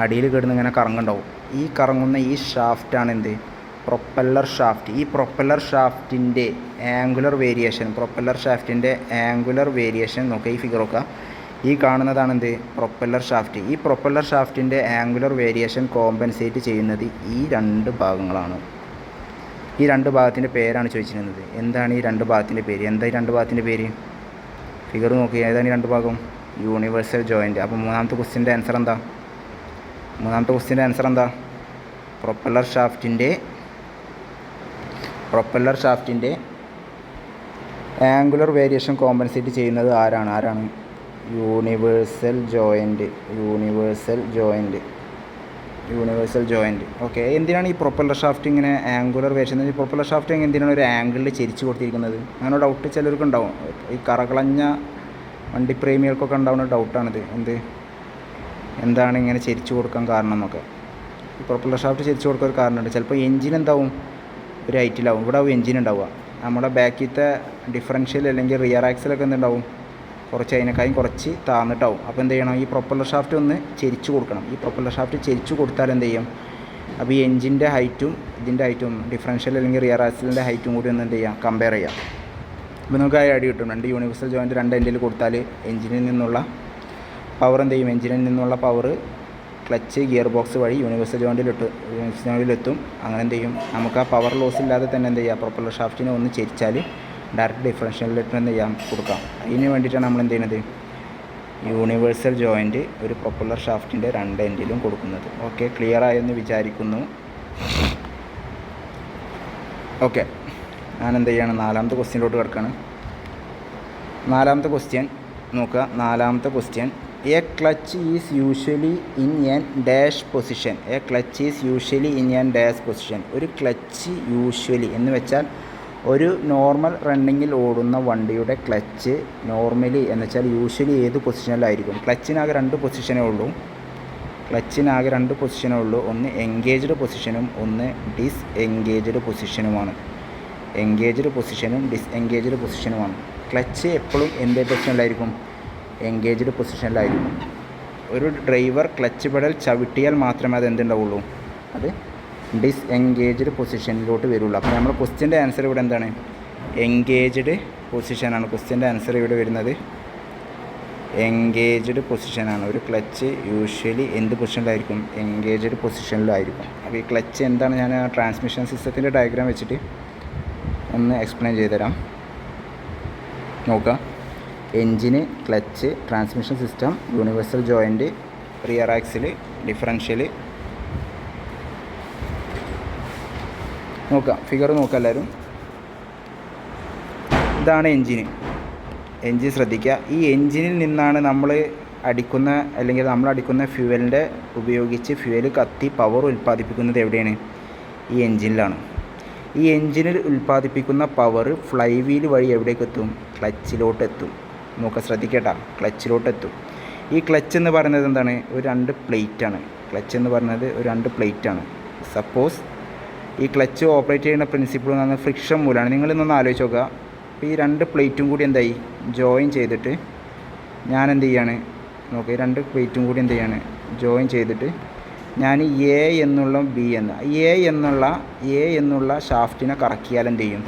അടിയിൽ കിടന്ന് ഇങ്ങനെ കറങ്ങുണ്ടാവും. ഈ കറങ്ങുന്ന ഈ ഷാഫ്റ്റാണ് എന്ത്, പ്രൊപ്പല്ലർ ഷാഫ്റ്റ്. ഈ പ്രൊപ്പല്ലർ ഷാഫ്റ്റിൻ്റെ ആംഗുലർ വേരിയേഷൻ നോക്കുക, ഈ ഫിഗർ നോക്കുക. ഈ കാണുന്നതാണ് എന്ത്, പ്രൊപ്പല്ലർ ഷാഫ്റ്റ്. ഈ പ്രൊപ്പല്ലർ ഷാഫ്റ്റിൻ്റെ ആംഗുലർ വേരിയേഷൻ കോമ്പൻസേറ്റ് ചെയ്യുന്നത് ഈ രണ്ട് ഭാഗങ്ങളാണ്. ഈ രണ്ട് ഭാഗത്തിൻ്റെ പേരാണ് ചോദിച്ചിരുന്നത്. എന്താണ് ഈ രണ്ട് ഭാഗത്തിൻ്റെ പേര്? എന്താ ഈ രണ്ട് ഭാഗത്തിൻ്റെ പേര്? ഫിഗർ നോക്കുക, ഏതാണ് ഈ രണ്ട് ഭാഗം? Universal joint. അപ്പോൾ മൂന്നാമത്തെ ക്വസ്റ്റ്യൻ്റെ ആൻസർ എന്താ? പ്രൊപ്പല്ലർ ഷാഫ്റ്റിൻ്റെ ആംഗുലർ വേരിയേഷൻ കോമ്പൻസേറ്റ് ചെയ്യുന്നത് ആരാണ്? Universal joint. ഓക്കെ, എന്തിനാണ് ഈ പ്രൊപ്പല്ലർ ഷാഫ്റ്റ് ഇങ്ങനെ ആംഗുലർ വേരിയേഷൻ? ഈ പ്രൊപ്പല്ലർ ഷാഫ്റ്റ് എന്തിനാണ് ഒരു ആംഗിളിൽ ചെരിച്ച് കൊടുത്തിരിക്കുന്നത്? അങ്ങനെ ഡൗട്ട് ചിലർക്ക് ഉണ്ടാവും. ഈ കറകളഞ്ഞ വണ്ടിപ്രേമികൾക്കൊക്കെ ഉണ്ടാവുന്ന ഡൗട്ടാണിത്. എന്താണ് ഇങ്ങനെ ചെരിച്ച് കൊടുക്കാൻ കാരണം എന്നൊക്കെ. ഈ പ്രൊപ്പല്ലർ ഷാഫ്റ്റ് ചെരിച്ച് കൊടുക്കാൻ ഒരു കാരണമുണ്ട്. ചിലപ്പോൾ എഞ്ചിൻ എന്താവും, ഒരു ഹൈറ്റിലാവും. ഇവിടെ എഞ്ചിൻ ഉണ്ടാവുക, നമ്മുടെ ബാക്കിലത്തെ ഡിഫറൻഷ്യൽ അല്ലെങ്കിൽ റിയർ ആക്സിലൊക്കെ എന്തുണ്ടാവും, അതിനേക്കാളും കുറച്ച് താന്നിട്ടാവും. അപ്പോൾ എന്ത് ചെയ്യണം, ഈ പ്രൊപ്പല്ലർ ഷാഫ്റ്റ് ഒന്ന് ചെരിച്ച് കൊടുക്കണം. ഈ പ്രൊപ്പല്ലർ ഷാഫ്റ്റ് ചെരിച്ച് കൊടുത്താൽ എന്ത് ചെയ്യും, അപ്പോൾ ഈ എഞ്ചിൻ്റെ ഹൈറ്റും ഇതിൻ്റെ ഹൈറ്റും ഡിഫറൻഷ്യൽ അല്ലെങ്കിൽ റിയർ ആക്സിലിൻ്റെ ഹൈറ്റും കൂടി ഒന്ന് എന്ത് ചെയ്യാം, കമ്പയർ ചെയ്യാം. അപ്പോൾ നമുക്ക് ആ ഐഡിയ കിട്ടും. രണ്ട് യൂണിവേഴ്സൽ ജോയിൻറ്റ് രണ്ട് എൻഡിൽ കൊടുത്താൽ എഞ്ചിനിൽ നിന്നുള്ള പവർ എന്ത് ചെയ്യും, പവർ ക്ലച്ച് ഗിയർ ബോക്സ് വഴി യൂണിവേഴ്സൽ ജോയിൻറ്റിലെത്തും. അങ്ങനെ എന്ത് ചെയ്യും, നമുക്ക് ആ പവർ ലോസ് ഇല്ലാതെ തന്നെ എന്ത് ചെയ്യുക, പ്രൊപ്പല്ലർ ഷാഫ്റ്റിനെ ഒന്ന് ചെരിച്ചാൽ ഡയറക്റ്റ് ഡിഫറൻഷ്യലിലേക്ക് എന്ത് ചെയ്യാം, കൊടുക്കാം. അതിന് വേണ്ടിയിട്ടാണ് നമ്മൾ എന്ത് ചെയ്യുന്നത്, യൂണിവേഴ്സൽ ജോയിൻറ്റ് ഒരു പ്രൊപ്പല്ലർ ഷാഫ്റ്റിൻ്റെ രണ്ട് എൻഡിലും കൊടുക്കുന്നത്. ഓക്കെ, ക്ലിയർ ആയെന്ന് വിചാരിക്കുന്നു. ഓക്കെ, ഞാൻ എന്ത് ചെയ്യണം, നാലാമത്തെ ക്വസ്റ്റ്യനിലോട്ട് കിടക്കുകയാണ്. നാലാമത്തെ ക്വസ്റ്റ്യൻ നോക്കുക. നാലാമത്തെ question, A clutch is usually in an dash position. ഒരു ക്ലച്ച് യൂഷ്വലി എന്ന് വെച്ചാൽ ഒരു നോർമൽ റണ്ണിങ്ങിൽ ഓടുന്ന വണ്ടിയുടെ ക്ലച്ച് നോർമലി എന്ന് വെച്ചാൽ യൂഷ്വലി ഏത് പൊസിഷനിലായിരിക്കും? ക്ലച്ചിനാകെ രണ്ട് പൊസിഷനേ ഉള്ളൂ. ഒന്ന് എൻഗേജ്ഡ് പൊസിഷനും ഒന്ന് ഡിസ്എൻഗേജ്ഡ് പൊസിഷനുമാണ്. ക്ലച്ച് എപ്പോഴും എന്ത് പൊസിഷനിലായിരിക്കും? എൻഗേജ്ഡ് പൊസിഷനിലായിരിക്കും. ഒരു ഡ്രൈവർ ക്ലച്ച് പെഡൽ ചവിട്ടിയാൽ മാത്രമേ അത് എന്തുണ്ടാവുള്ളൂ, അത് ഡിസ്എൻഗേജ്ഡ് പൊസിഷനിലോട്ട് വരുള്ളൂ. അപ്പോൾ നമ്മൾ ക്വസ്റ്റ്യൻ്റെ ആൻസർ ഇവിടെ എന്താണ്, എൻഗേജ്ഡ് പൊസിഷനാണ്. ക്വസ്റ്റ്യൻ്റെ ആൻസർ ഇവിടെ വരുന്നത് എൻഗേജ്ഡ് പൊസിഷനാണ്. ഒരു ക്ലച്ച് യൂഷ്വലി എന്ത് പൊസിഷനിലായിരിക്കും? എൻഗേജ്ഡ് പൊസിഷനിലായിരിക്കും. അപ്പോൾ ഈ ക്ലച്ച് എന്താണ്, ഞാൻ ട്രാൻസ്മിഷൻ സിസ്റ്റത്തിൻ്റെ ഡയഗ്രാം വെച്ചിട്ട് ഒന്ന് എക്സ്പ്ലെയിൻ ചെയ്തുതരാം. നോക്കുക, എൻജിന്, clutch, transmission system, universal joint, rear axle, differential. നോക്കാം, ഫിഗർ നോക്കാം എല്ലാവരും. ഇതാണ് എൻജിൻ ശ്രദ്ധിക്കുക. ഈ എൻജിനിൽ നിന്നാണ് നമ്മൾ അടിക്കുന്ന ഫ്യൂവലിൻ്റെ ഉപയോഗിച്ച് ഫ്യൂവൽ കത്തി പവർ ഉൽപ്പാദിപ്പിക്കുന്നത് എവിടെയാണ്? ഈ എൻജിനിലാണ്. ഈ എൻജിനിൽ ഉൽപ്പാദിപ്പിക്കുന്ന പവർ ഫ്ലൈ വീൽ വഴി എവിടേക്ക് എത്തും? ക്ലച്ചിലോട്ടെത്തും. നോക്കുക, ശ്രദ്ധിക്കട്ടാ, ക്ലച്ചിലോട്ടെത്തും. ഈ ക്ലച്ച് എന്ന് പറയുന്നത് എന്താണ്? ഒരു രണ്ട് പ്ലേറ്റാണ്. സപ്പോസ് ഈ ക്ലച്ച് ഓപ്പറേറ്റ് ചെയ്യുന്ന പ്രിൻസിപ്പിൾ എന്ന് പറഞ്ഞാൽ ഫ്രിക്ഷൻ മൂലമാണ്. നിങ്ങളിന്നൊന്ന് ആലോചിച്ച് നോക്കുക. അപ്പോൾ ഈ രണ്ട് പ്ലേറ്റും കൂടി എന്തായി, ജോയിൻ ചെയ്തിട്ട് ഞാൻ എന്ത് ചെയ്യാണ്, നോക്കുക, ഈ രണ്ട് പ്ലേറ്റും കൂടി എന്ത് ചെയ്യാണ്, ജോയിൻ ചെയ്തിട്ട് ഞാൻ എ എന്നുള്ള ഷാഫ്റ്റിനെ കറക്കിയാൽ എന്ത് ചെയ്യും,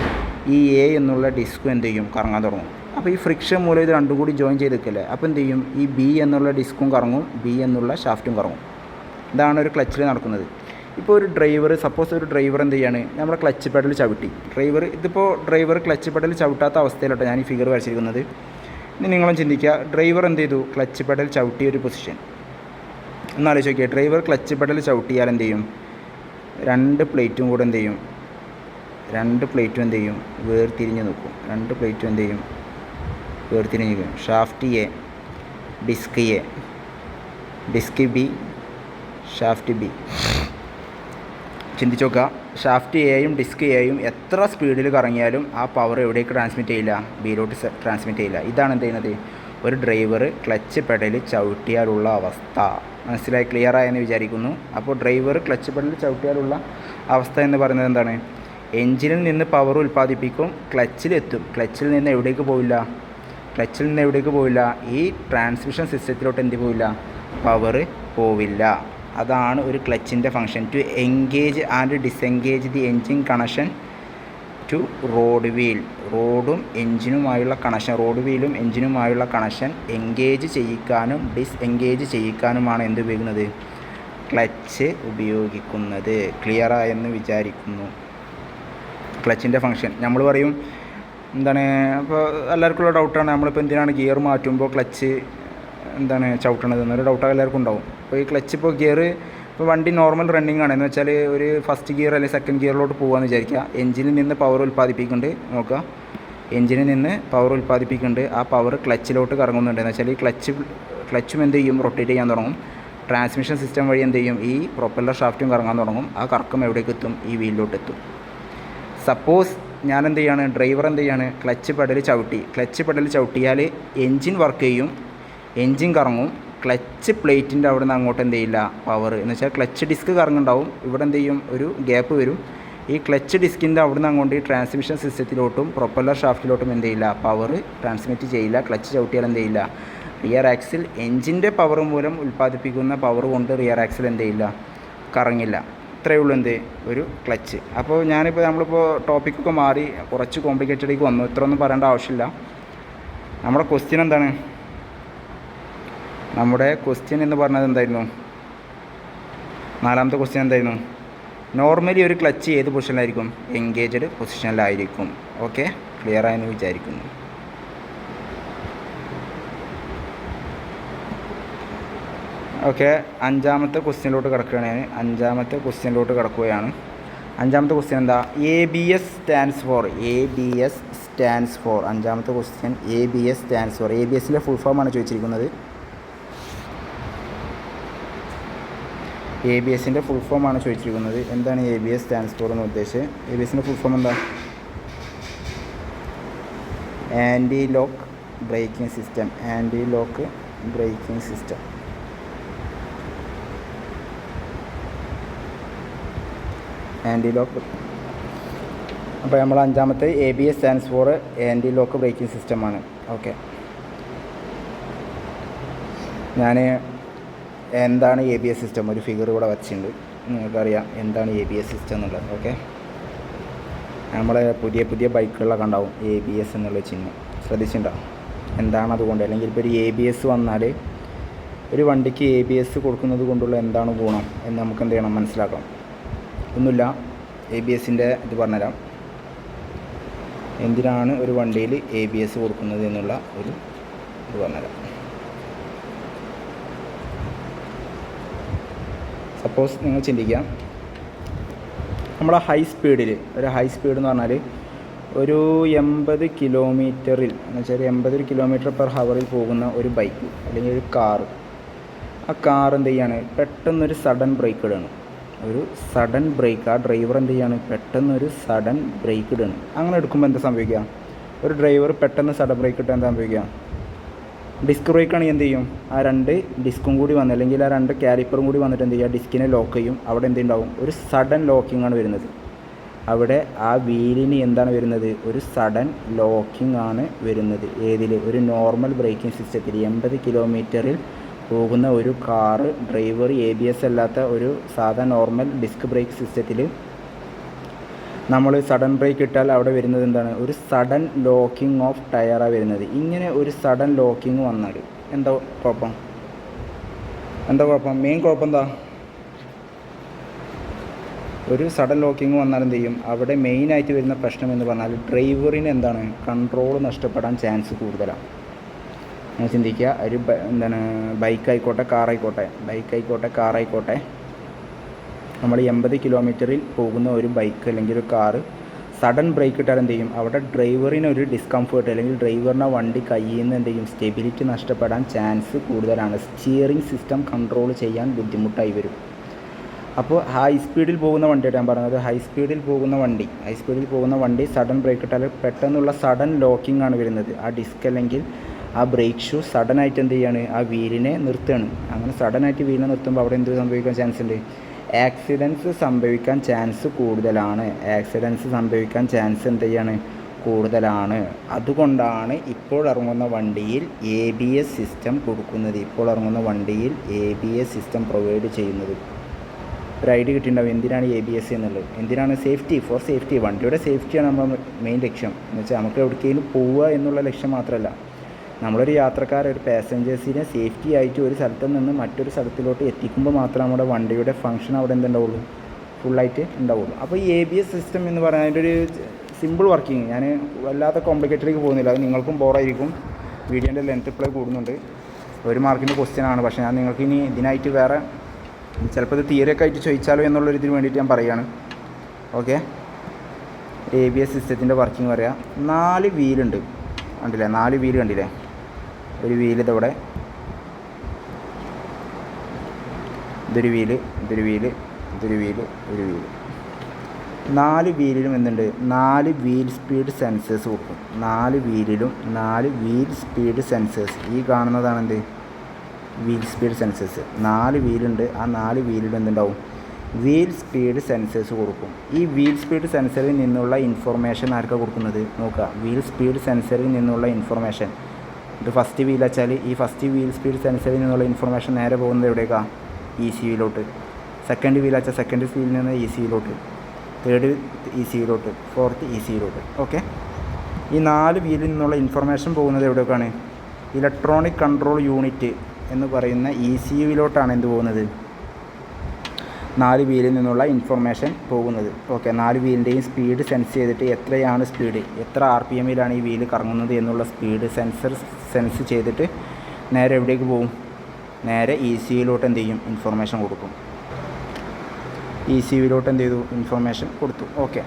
ഈ എ എന്നുള്ള ഡിസ്കും എന്ത് ചെയ്യും, കറങ്ങാൻ തുടങ്ങും. അപ്പോൾ ഈ ഫ്രിക്ഷൻ മൂലം ഇത് രണ്ടും കൂടി ജോയിൻ ചെയ്ത് നിൽക്കല്ലേ. അപ്പോൾ എന്ത് ചെയ്യും, ഈ ബി എന്നുള്ള ഡിസ്കും കറങ്ങും, ബി എന്നുള്ള ഷാഫ്റ്റും കറങ്ങും. ഇതാണ് ഒരു ക്ലച്ചിൽ നടക്കുന്നത്. ഇപ്പോൾ ഒരു ഡ്രൈവർ എന്ത് ചെയ്യാണ്, നമ്മുടെ ക്ലച്ച് പെഡൽ ചവിട്ടി. ഡ്രൈവർ ക്ലച്ച് പെഡൽ ചവിട്ടാത്ത അവസ്ഥയിലോട്ട് ഞാൻ ഈ ഫിഗർ വരച്ചിരിക്കുന്നത്. ഇനി നിങ്ങളും ചിന്തിക്കുക, ഡ്രൈവർ എന്ത് ചെയ്തു, ക്ലച്ച് പെഡൽ ചവിട്ടിയ ഒരു പൊസിഷൻ ഒന്നാലോചിച്ച് നോക്കിയാൽ. ഡ്രൈവർ ക്ലച്ച് പെഡൽ ചവിട്ടിയാൽ എന്ത് ചെയ്യും, രണ്ട് പ്ലേറ്റും എന്ത് ചെയ്യും, വേർതിരിഞ്ഞ് നിൽക്കും. Shaft A, disc B, shaft B. ചിന്തിച്ച് നോക്കുക, ഷാഫ്റ്റ് എയും ഡിസ്ക് എയും എത്ര സ്പീഡിൽ കറങ്ങിയാലും ആ പവർ എവിടേക്ക് ട്രാൻസ്മിറ്റ് ചെയ്യില്ല, ബിയിലോട്ട് ട്രാൻസ്മിറ്റ് ചെയ്യില്ല. ഇതാണ് എന്ത് ചെയ്യുന്നത്, ഒരു ഡ്രൈവർ ക്ലച്ച് പെഡൽ ചവിട്ടിയാലുള്ള അവസ്ഥ. മനസ്സിലായി, ക്ലിയർ ആയെന്ന് വിചാരിക്കുന്നു. അപ്പോൾ ഡ്രൈവർ ക്ലച്ച് പെഡൽ ചവിട്ടിയാലുള്ള അവസ്ഥ എന്ന് പറയുന്നത് എന്താണ്, എൻജിനിൽ നിന്ന് പവർ ഉൽപ്പാദിപ്പിക്കും, ക്ലച്ചിലെത്തും. ക്ലച്ചിൽ നിന്ന് എവിടേക്ക് പോവില്ല, ക്ലച്ചിൽ നിന്ന് എവിടേക്ക് പോവില്ല, ഈ ട്രാൻസ്മിഷൻ സിസ്റ്റത്തിലോട്ട് എന്ത് പോവില്ല, പവർ പോവില്ല. അതാണ് ഒരു ക്ലച്ചിൻ്റെ function. To engage and disengage the engine connection to road wheel. റോഡും എൻജിനുമായുള്ള കണക്ഷൻ, റോഡ് വീലും എൻജിനുമായുള്ള കണക്ഷൻ എൻഗേജ് ചെയ്യിക്കാനും ഡിസ്എൻഗേജ് ചെയ്യിക്കാനുമാണ് എന്ത് ഉപയോഗിക്കുന്നത്, ക്ലച്ച് ഉപയോഗിക്കുന്നത്. ക്ലിയറായെന്ന് വിചാരിക്കുന്നു. ക്ലച്ചിൻ്റെ ഫങ്ഷൻ നമ്മൾ പറയും എന്താണ്, അപ്പോൾ എല്ലാവർക്കുള്ള ഡൗട്ടാണ്, നമ്മളിപ്പോൾ എന്തിനാണ് ഗിയർ മാറ്റുമ്പോൾ ക്ലച്ച് എന്താണ് ചവിട്ടണത് എന്നൊരു ഡൗട്ട് എല്ലാവർക്കും ഉണ്ടാവും. അപ്പോൾ ഈ ക്ലച്ച് ഇപ്പോൾ ഗിയർ ഇപ്പോൾ വണ്ടി നോർമൽ റണ്ണിങ് ആണ് എന്ന് വെച്ചാൽ ഒരു ഫസ്റ്റ് ഗിയർ അല്ലെങ്കിൽ സെക്കൻഡ് ഗിയറിലോട്ട് പോകുകയെന്ന് വിചാരിക്കുക. എഞ്ചിനിൽ നിന്ന് പവർ ഉൽപ്പാദിപ്പിക്കുന്നുണ്ട്, നോക്കുക, എഞ്ചിനിൽ നിന്ന് പവർ ഉൽപ്പാദിപ്പിക്കുന്നുണ്ട്. ആ പവർ ക്ലച്ചിലോട്ട് കറങ്ങുന്നുണ്ട് എന്ന് വെച്ചാൽ ഈ ക്ലച്ചും എന്ത് ചെയ്യും, റൊട്ടേറ്റ് ചെയ്യാൻ തുടങ്ങും. ട്രാൻസ്മിഷൻ സിസ്റ്റം വഴി എന്ത് ചെയ്യും, ഈ പ്രൊപ്പല്ലർ ഷാഫ്റ്റും കറങ്ങാൻ തുടങ്ങും. ആ കറക്കം എവിടേക്ക് എത്തും, ഈ വീലിലോട്ട് എത്തും. സപ്പോസ് ഞാൻ എന്ത് ചെയ്യാണ്, ഡ്രൈവർ എന്ത് ചെയ്യാണ്, ക്ലച്ച് പെഡൽ ചവിട്ടിയാൽ എൻജിൻ വർക്ക് ചെയ്യും, എൻജിൻ കറങ്ങും. ക്ലച്ച് പ്ലേറ്റിൻ്റെ അവിടെ നിന്ന് അങ്ങോട്ട് എന്ത് ചെയ്യില്ല, പവർ എന്ന് വെച്ചാൽ ക്ലച്ച് ഡിസ്ക് കറങ്ങുണ്ടാവും, ഇവിടെ എന്ത് ചെയ്യും, ഒരു ഗ്യാപ്പ് വരും. ഈ ക്ലച്ച് ഡിസ്കിൻ്റെ അവിടെ നിന്ന് അങ്ങോട്ട് ഈ ട്രാൻസ്മിഷൻ സിസ്റ്റത്തിലോട്ടും പ്രൊപ്പല്ലർ ഷാഫ്റ്റിലോട്ടും എന്ത് ചെയ്യില്ല, പവർ ട്രാൻസ്മിറ്റ് ചെയ്യില്ല. ക്ലച്ച് ചവിട്ടിയാൽ എന്ത് ചെയ്യില്ല, റിയർ ആക്സിൽ എൻജിൻ്റെ പവർ മൂലം ഉൽപ്പാദിപ്പിക്കുന്ന പവർ കൊണ്ട് റിയർ ആക്സിൽ എന്ത് ചെയ്യില്ല, കറങ്ങില്ല. ഇത്രയേ ഉള്ളൂ എന്ത്, ഒരു ക്ലച്ച്. അപ്പോൾ നമ്മളിപ്പോൾ ടോപ്പിക്കൊക്കെ മാറി കുറച്ച് കോംപ്ലിക്കേറ്റഡിലേക്ക് വന്നു. ഇത്രയൊന്നും പറയേണ്ട ആവശ്യമില്ല. നമ്മുടെ ക്വസ്റ്റ്യൻ എന്താണ്, നമ്മുടെ ക്വസ്റ്റ്യൻ എന്ന് പറഞ്ഞത് എന്തായിരുന്നു, 4ാമത്തെ ക്വസ്റ്റ്യൻ എന്തായിരുന്നു, നോർമലി ഒരു ക്ലച്ച് ഏത് പൊസിഷനിലായിരിക്കും, എൻഗേജ്ഡ് പൊസിഷനിലായിരിക്കും. ഓക്കെ, ക്ലിയർ ആയെന്ന് വിചാരിക്കുന്നു. ഓക്കെ, 5ാമത്തെ ക്വസ്റ്റ്യനിലോട്ട് കിടക്കുകയാണ്. 5ാമത്തെ ക്വസ്റ്റ്യൻ എന്താ, ABS സ്റ്റാൻഡ്സ് ഫോർ. 5ാമത്തെ ക്വസ്റ്റ്യൻ ABS സ്റ്റാൻഡ്സ് ഫോർ. ABSൻ്റെ ഫുൾ ഫോമാണ് ചോദിച്ചിരിക്കുന്നത്. ABSൻ്റെ ഫുൾ ഫോമാണ് ചോദിച്ചിരിക്കുന്നത്. എന്താണ് ABS സ്റ്റാൻഡ്സ് ഫോർ എന്ന് ഉദ്ദേശിച്ചത്? ABSൻ്റെ ഫുൾ ഫോം എന്താ, ആൻറ്റി ലോക്ക് ബ്രേക്കിംഗ് സിസ്റ്റം. അപ്പോൾ നമ്മൾ 5ാമത്തെ ABS stands for anti lock braking സിസ്റ്റമാണ്. ഓക്കെ, ഞാൻ എന്താണ് ABS സിസ്റ്റം ഒരു ഫിഗർ ഇവിടെ വച്ചിട്ടുണ്ട്, നിങ്ങൾക്കറിയാം എന്താണ് ABS സിസ്റ്റം എന്നുള്ളത്. ഓക്കെ, നമ്മളെ പുതിയ ബൈക്കുകളിലൊക്കെ ഉണ്ടാവും ABS എന്നുള്ള ചിഹ്നം, ശ്രദ്ധിച്ചിട്ടുണ്ടാവും. എന്താണ് അതുകൊണ്ട്, അല്ലെങ്കിൽ ഇപ്പോൾ ഒരു ABS വന്നാൽ ഒരു വണ്ടിക്ക് ABS കൊടുക്കുന്നത് കൊണ്ടുള്ള എന്താണ് ഗുണം എന്ന് നമുക്ക് എന്ത് ചെയ്യണം, മനസ്സിലാക്കാം. ഒന്നുമില്ല, ABSൻ്റെ ഇത് പറഞ്ഞുതരാം. എന്തിനാണ് ഒരു വണ്ടിയിൽ ABS കൊടുക്കുന്നത് എന്നുള്ള ഒരു ഇത് പറഞ്ഞുതരാം. സപ്പോസ് നിങ്ങൾ ചിന്തിക്കാം, നമ്മളെ ഹൈ സ്പീഡ് എന്ന് പറഞ്ഞാൽ ഒരു 80 കിലോമീറ്ററിൽ എന്ന് വെച്ചാൽ 80 km/h പോകുന്ന ഒരു ബൈക്ക് അല്ലെങ്കിൽ ഒരു കാറ്. ആ കാർ എന്ത് ചെയ്യാണ്, പെട്ടെന്നൊരു സഡൻ ബ്രേക്ക് ഇടുകയാണ്. ആ ഡ്രൈവർ എന്ത് ചെയ്യാണ്, പെട്ടെന്നൊരു സഡൻ ബ്രേക്ക് ഇടുകയാണ്. അങ്ങനെ എടുക്കുമ്പോൾ എന്താ സംഭവിക്കുക, ഒരു ഡ്രൈവർ പെട്ടെന്ന് സഡൻ ബ്രേക്ക് ഇട്ടാൽ എന്താ സംഭവിക്കുക, ഡിസ്ക് ബ്രേക്കാണെങ്കിൽ എന്ത് ചെയ്യും, ആ 2 ഡിസ്കും കൂടി വന്ന് അല്ലെങ്കിൽ ആ 2 കാലിപ്പറും കൂടി വന്നിട്ട് എന്ത് ചെയ്യുക, ഡിസ്കിനെ ലോക്ക് ചെയ്യും. അവിടെ എന്തുണ്ടാവും, ഒരു സഡൻ ലോക്കിംഗ് ആണ് വരുന്നത്. അവിടെ ആ വീലിന് എന്താണ് വരുന്നത്, ഒരു സഡൻ ലോക്കിംഗ് ആണ് വരുന്നത്. ഒരു നോർമൽ ബ്രേക്കിംഗ് സിസ്റ്റത്തിൽ 80 കിലോമീറ്ററിൽ പോകുന്ന ഒരു കാറ് ഡ്രൈവർ ABS അല്ലാത്ത ഒരു സാധാ നോർമൽ ഡിസ്ക് ബ്രേക്ക് സിസ്റ്റത്തിൽ നമ്മൾ സഡൻ ബ്രേക്ക് ഇട്ടാൽ അവിടെ വരുന്നത് എന്താണ്, ഒരു സഡൻ ലോക്കിംഗ് ഓഫ് ടയറാണ് വരുന്നത്. ഇങ്ങനെ ഒരു സഡൻ ലോക്കിംഗ് വന്നാൽ എന്താ കുഴപ്പം, മെയിൻ കുഴപ്പം എന്താ, ഒരു സഡൻ ലോക്കിംഗ് വന്നാൽ എന്ത് ചെയ്യും, അവിടെ മെയിനായിട്ട് വരുന്ന പ്രശ്നം എന്ന് പറഞ്ഞാൽ ഡ്രൈവറിന് എന്താണ്, കൺട്രോൾ നഷ്ടപ്പെടാൻ ചാൻസ് കൂടുതലാണ്. ഞാൻ ചിന്തിക്കുക, ഒരു ബൈക്കായിക്കോട്ടെ കാറായിക്കോട്ടെ നമ്മൾ 80 കിലോമീറ്ററിൽ പോകുന്ന ഒരു ബൈക്ക് അല്ലെങ്കിൽ ഒരു കാറ് സഡൻ ബ്രേക്ക് ഇട്ടാൽ എന്ത് ചെയ്യും, അവിടെ ഡ്രൈവറിനൊരു ഡിസ്കംഫേർട്ട് അല്ലെങ്കിൽ ഡ്രൈവറിൻ്റെ വണ്ടി കയ്യിൽ നിന്ന് എന്ത് ചെയ്യും, സ്റ്റെബിലിറ്റി നഷ്ടപ്പെടാൻ ചാൻസ് കൂടുതലാണ്. സ്റ്റിയറിംഗ് സിസ്റ്റം കൺട്രോൾ ചെയ്യാൻ ബുദ്ധിമുട്ടായി വരും. അപ്പോൾ ഹൈ സ്പീഡിൽ പോകുന്ന വണ്ടിയായിട്ട് ഞാൻ പറഞ്ഞത്, ഹൈ സ്പീഡിൽ പോകുന്ന വണ്ടി സഡൻ ബ്രേക്ക് ഇട്ടാൽ പെട്ടെന്നുള്ള സഡൻ ലോക്കിംഗ് ആണ് വരുന്നത്. ആ ഡിസ്ക് അല്ലെങ്കിൽ ആ ബ്രേക്ക് ഷൂ സഡനായിട്ട് എന്ത് ചെയ്യാണ്, ആ വീലിനെ നിർത്തുകയാണ്. അങ്ങനെ സഡനായിട്ട് വീലിനെ നിർത്തുമ്പോൾ അവിടെ എന്ത് സംഭവിക്കാൻ ചാൻസ് ഉണ്ട്, ആക്സിഡൻസ് സംഭവിക്കാൻ ചാൻസ് കൂടുതലാണ്. എന്ത് ചെയ്യാണ്, കൂടുതലാണ്. അതുകൊണ്ടാണ് ഇപ്പോൾ ഇറങ്ങുന്ന വണ്ടിയിൽ ABS സിസ്റ്റം കൊടുക്കുന്നത്. ഇപ്പോൾ ഇറങ്ങുന്ന വണ്ടിയിൽ ABS സിസ്റ്റം പ്രൊവൈഡ് ചെയ്യുന്നത്. ഒരു ഐഡിയ കിട്ടിയിട്ടുണ്ടാവും എന്തിനാണ് ABS എന്നുള്ളത്. എന്തിനാണ്? For safety. വണ്ടിയുടെ സേഫ്റ്റിയാണ് നമ്മുടെ മെയിൻ ലക്ഷ്യം. എന്ന് വെച്ചാൽ നമുക്ക് എവിടേക്കെങ്കിലും പോവുക എന്നുള്ള ലക്ഷ്യം മാത്രമല്ല, നമ്മളൊരു ഒരു പാസഞ്ചേഴ്സിനെ സേഫ്റ്റി ആയിട്ട് ഒരു സ്ഥലത്ത് നിന്ന് മറ്റൊരു സ്ഥലത്തിലോട്ട് എത്തിക്കുമ്പോൾ മാത്രമേ നമ്മുടെ വണ്ടിയുടെ ഫംഗ്ഷൻ അവിടെ എന്തുണ്ടാവുള്ളൂ, ഫുള്ളായിട്ട് ഉണ്ടാവുള്ളൂ. അപ്പോൾ ഈ ABS സിസ്റ്റം എന്ന് പറയുന്നത് അതിൻ്റെ ഒരു സിമ്പിൾ വർക്കിംഗ്. ഞാൻ വല്ലാത്ത കോംപ്ലിക്കേറ്റഡിലേക്ക് പോകുന്നില്ല, അത് നിങ്ങൾക്കും ബോറായിരിക്കും. വീഡിയോൻ്റെ ലെങ്ത് ഇപ്പോഴേ കൂടുന്നുണ്ട്. 1 മാർക്കിൻ്റെ ക്വസ്റ്റ്യനാണ്. പക്ഷേ ഞാൻ നിങ്ങൾക്ക് ഇനി ഇതിനായിട്ട് വേറെ ചിലപ്പോൾ ഇത് തിയറിയൊക്കെ ആയിട്ട് ചോദിച്ചാലോ എന്നുള്ളൊരു ഇതിന് വേണ്ടിയിട്ട് ഞാൻ പറയുകയാണ്. ഓക്കെ, ABS സിസ്റ്റത്തിൻ്റെ വർക്കിംഗ് പറയാം. 4 വീലുണ്ട്, കണ്ടില്ലേ? 4 വീല് കണ്ടില്ലേ? ഒരു വീല് ഇതവിടെ, ഇതൊരു വീല്, ഇതൊരു വീല്, ഇതൊരു വീല്, ഒരു വീല്. 4 വീലിലും എന്തുണ്ട്? 4 വീൽ സ്പീഡ് സെൻസേഴ്സ് കൊടുക്കും. 4 വീലിലും 4 വീൽ സ്പീഡ് സെൻസേഴ്സ്. ഈ കാണുന്നതാണ് എന്ത്? Wheel speed sensors. 4 വീലുണ്ട്, ആ 4 വീലിലും എന്തുണ്ടാവും? വീൽ സ്പീഡ് സെൻസേഴ്സ് കൊടുക്കും. ഈ വീൽ സ്പീഡ് സെൻസറിൽ നിന്നുള്ള ഇൻഫർമേഷൻ ആർക്കാണ് കൊടുക്കുന്നത്? നോക്കുക, വീൽ സ്പീഡ് സെൻസറിൽ നിന്നുള്ള ഇൻഫർമേഷൻ. ഇത് ഫസ്റ്റ് വീൽ വെച്ചാൽ ഈ ഫസ്റ്റ് വീൽ സ്പീഡ് സെൻസറിൽ നിന്നുള്ള ഇൻഫർമേഷൻ നേരെ പോകുന്നത് എവിടേക്കാണ്? ECUയിലോട്ട്. സെക്കൻഡ് വീൽ വെച്ചാൽ സെക്കൻഡ് വീലിൽ നിന്ന് ECUയിലോട്ട്, തേർഡ് ECUയിലോട്ട്, ഫോർത്ത് ECUയിലോട്ട്. ഓക്കെ, ഈ 4 വീലിൽ നിന്നുള്ള ഇൻഫർമേഷൻ പോകുന്നത് എവിടേക്കാണ്? ഇലക്ട്രോണിക് കൺട്രോൾ യൂണിറ്റ് എന്ന് പറയുന്ന ECUയിലോട്ടാണ് എന്ത് പോകുന്നത്? 4 വീലിൽ നിന്നുള്ള ഇൻഫർമേഷൻ പോകുന്നത്. ഓക്കെ, 4 വീലിൻ്റെയും സ്പീഡ് സെൻസ് ചെയ്തിട്ട് എത്രയാണ് സ്പീഡ്, എത്ര RPMയിലാണ് ഈ വീല് കറങ്ങുന്നത് എന്നുള്ള സ്പീഡ് സെൻസ് ചെയ്തിട്ട് നേരെ എവിടേക്ക് പോകും? നേരെ ECUയിലോട്ട് എന്ത് ചെയ്യും? ഇൻഫർമേഷൻ കൊടുക്കും. ECUയിലോട്ട് എന്ത് ചെയ്തു? ഇൻഫർമേഷൻ കൊടുത്തു. ഓക്കെ,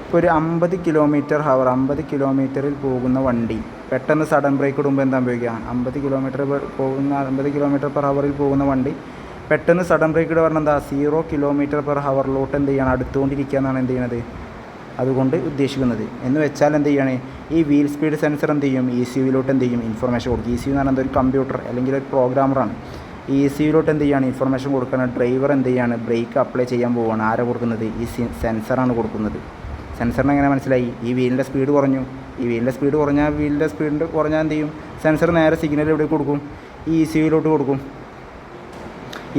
ഇപ്പോൾ ഒരു 50 km/h 50 കിലോമീറ്ററിൽ പോകുന്ന വണ്ടി പെട്ടെന്ന് സഡൻ ബ്രേക്ക് ഇടുമ്പോൾ എന്താ സംഭവിക്കുക? 50 km/h പോകുന്ന വണ്ടി പെട്ടെന്ന് സഡൻ ബ്രേക്ക് ഇടുക പറഞ്ഞാൽ എന്താ? 0 km/h എന്ത് ചെയ്യണം? അടുത്തുകൊണ്ടിരിക്കുക എന്നാണ് എന്ത് ചെയ്യണത് അതുകൊണ്ട് ഉദ്ദേശിക്കുന്നത്. എന്ന് വെച്ചാൽ എന്ത് ചെയ്യാണ്? ഈ വീൽ സ്പീഡ് സെൻസർ എന്ത് ചെയ്യും? ECUയിലോട്ട് എന്ത് ചെയ്യും? ഇൻഫർമേഷൻ കൊടുക്കും. ECU എന്ന് പറഞ്ഞാൽ ഒരു കമ്പ്യൂട്ടർ അല്ലെങ്കിൽ ഒരു പ്രോഗ്രാമറാണ്. ECUയിലോട്ട് എന്ത് ചെയ്യാണ്? ഇൻഫർമേഷൻ കൊടുക്കണം. ഡ്രൈവർ എന്ത് ചെയ്യാണ്? ബ്രേക്ക് അപ്ലൈ ചെയ്യാൻ പോവുകയാണ്. ആരാ കൊടുക്കുന്നത്? ഈ സെൻസറാണ് കൊടുക്കുന്നത്. സെൻസറിന് എങ്ങനെ മനസ്സിലായി? ഈ വീലിൻ്റെ സ്പീഡ് കുറഞ്ഞു. ഈ വീലിൻ്റെ സ്പീഡ് കുറഞ്ഞാൽ എന്ത് ചെയ്യും? സെൻസർ നേരെ സിഗ്നൽ എവിടെ കൊടുക്കും? ഈ ECUയിലോട്ട് കൊടുക്കും.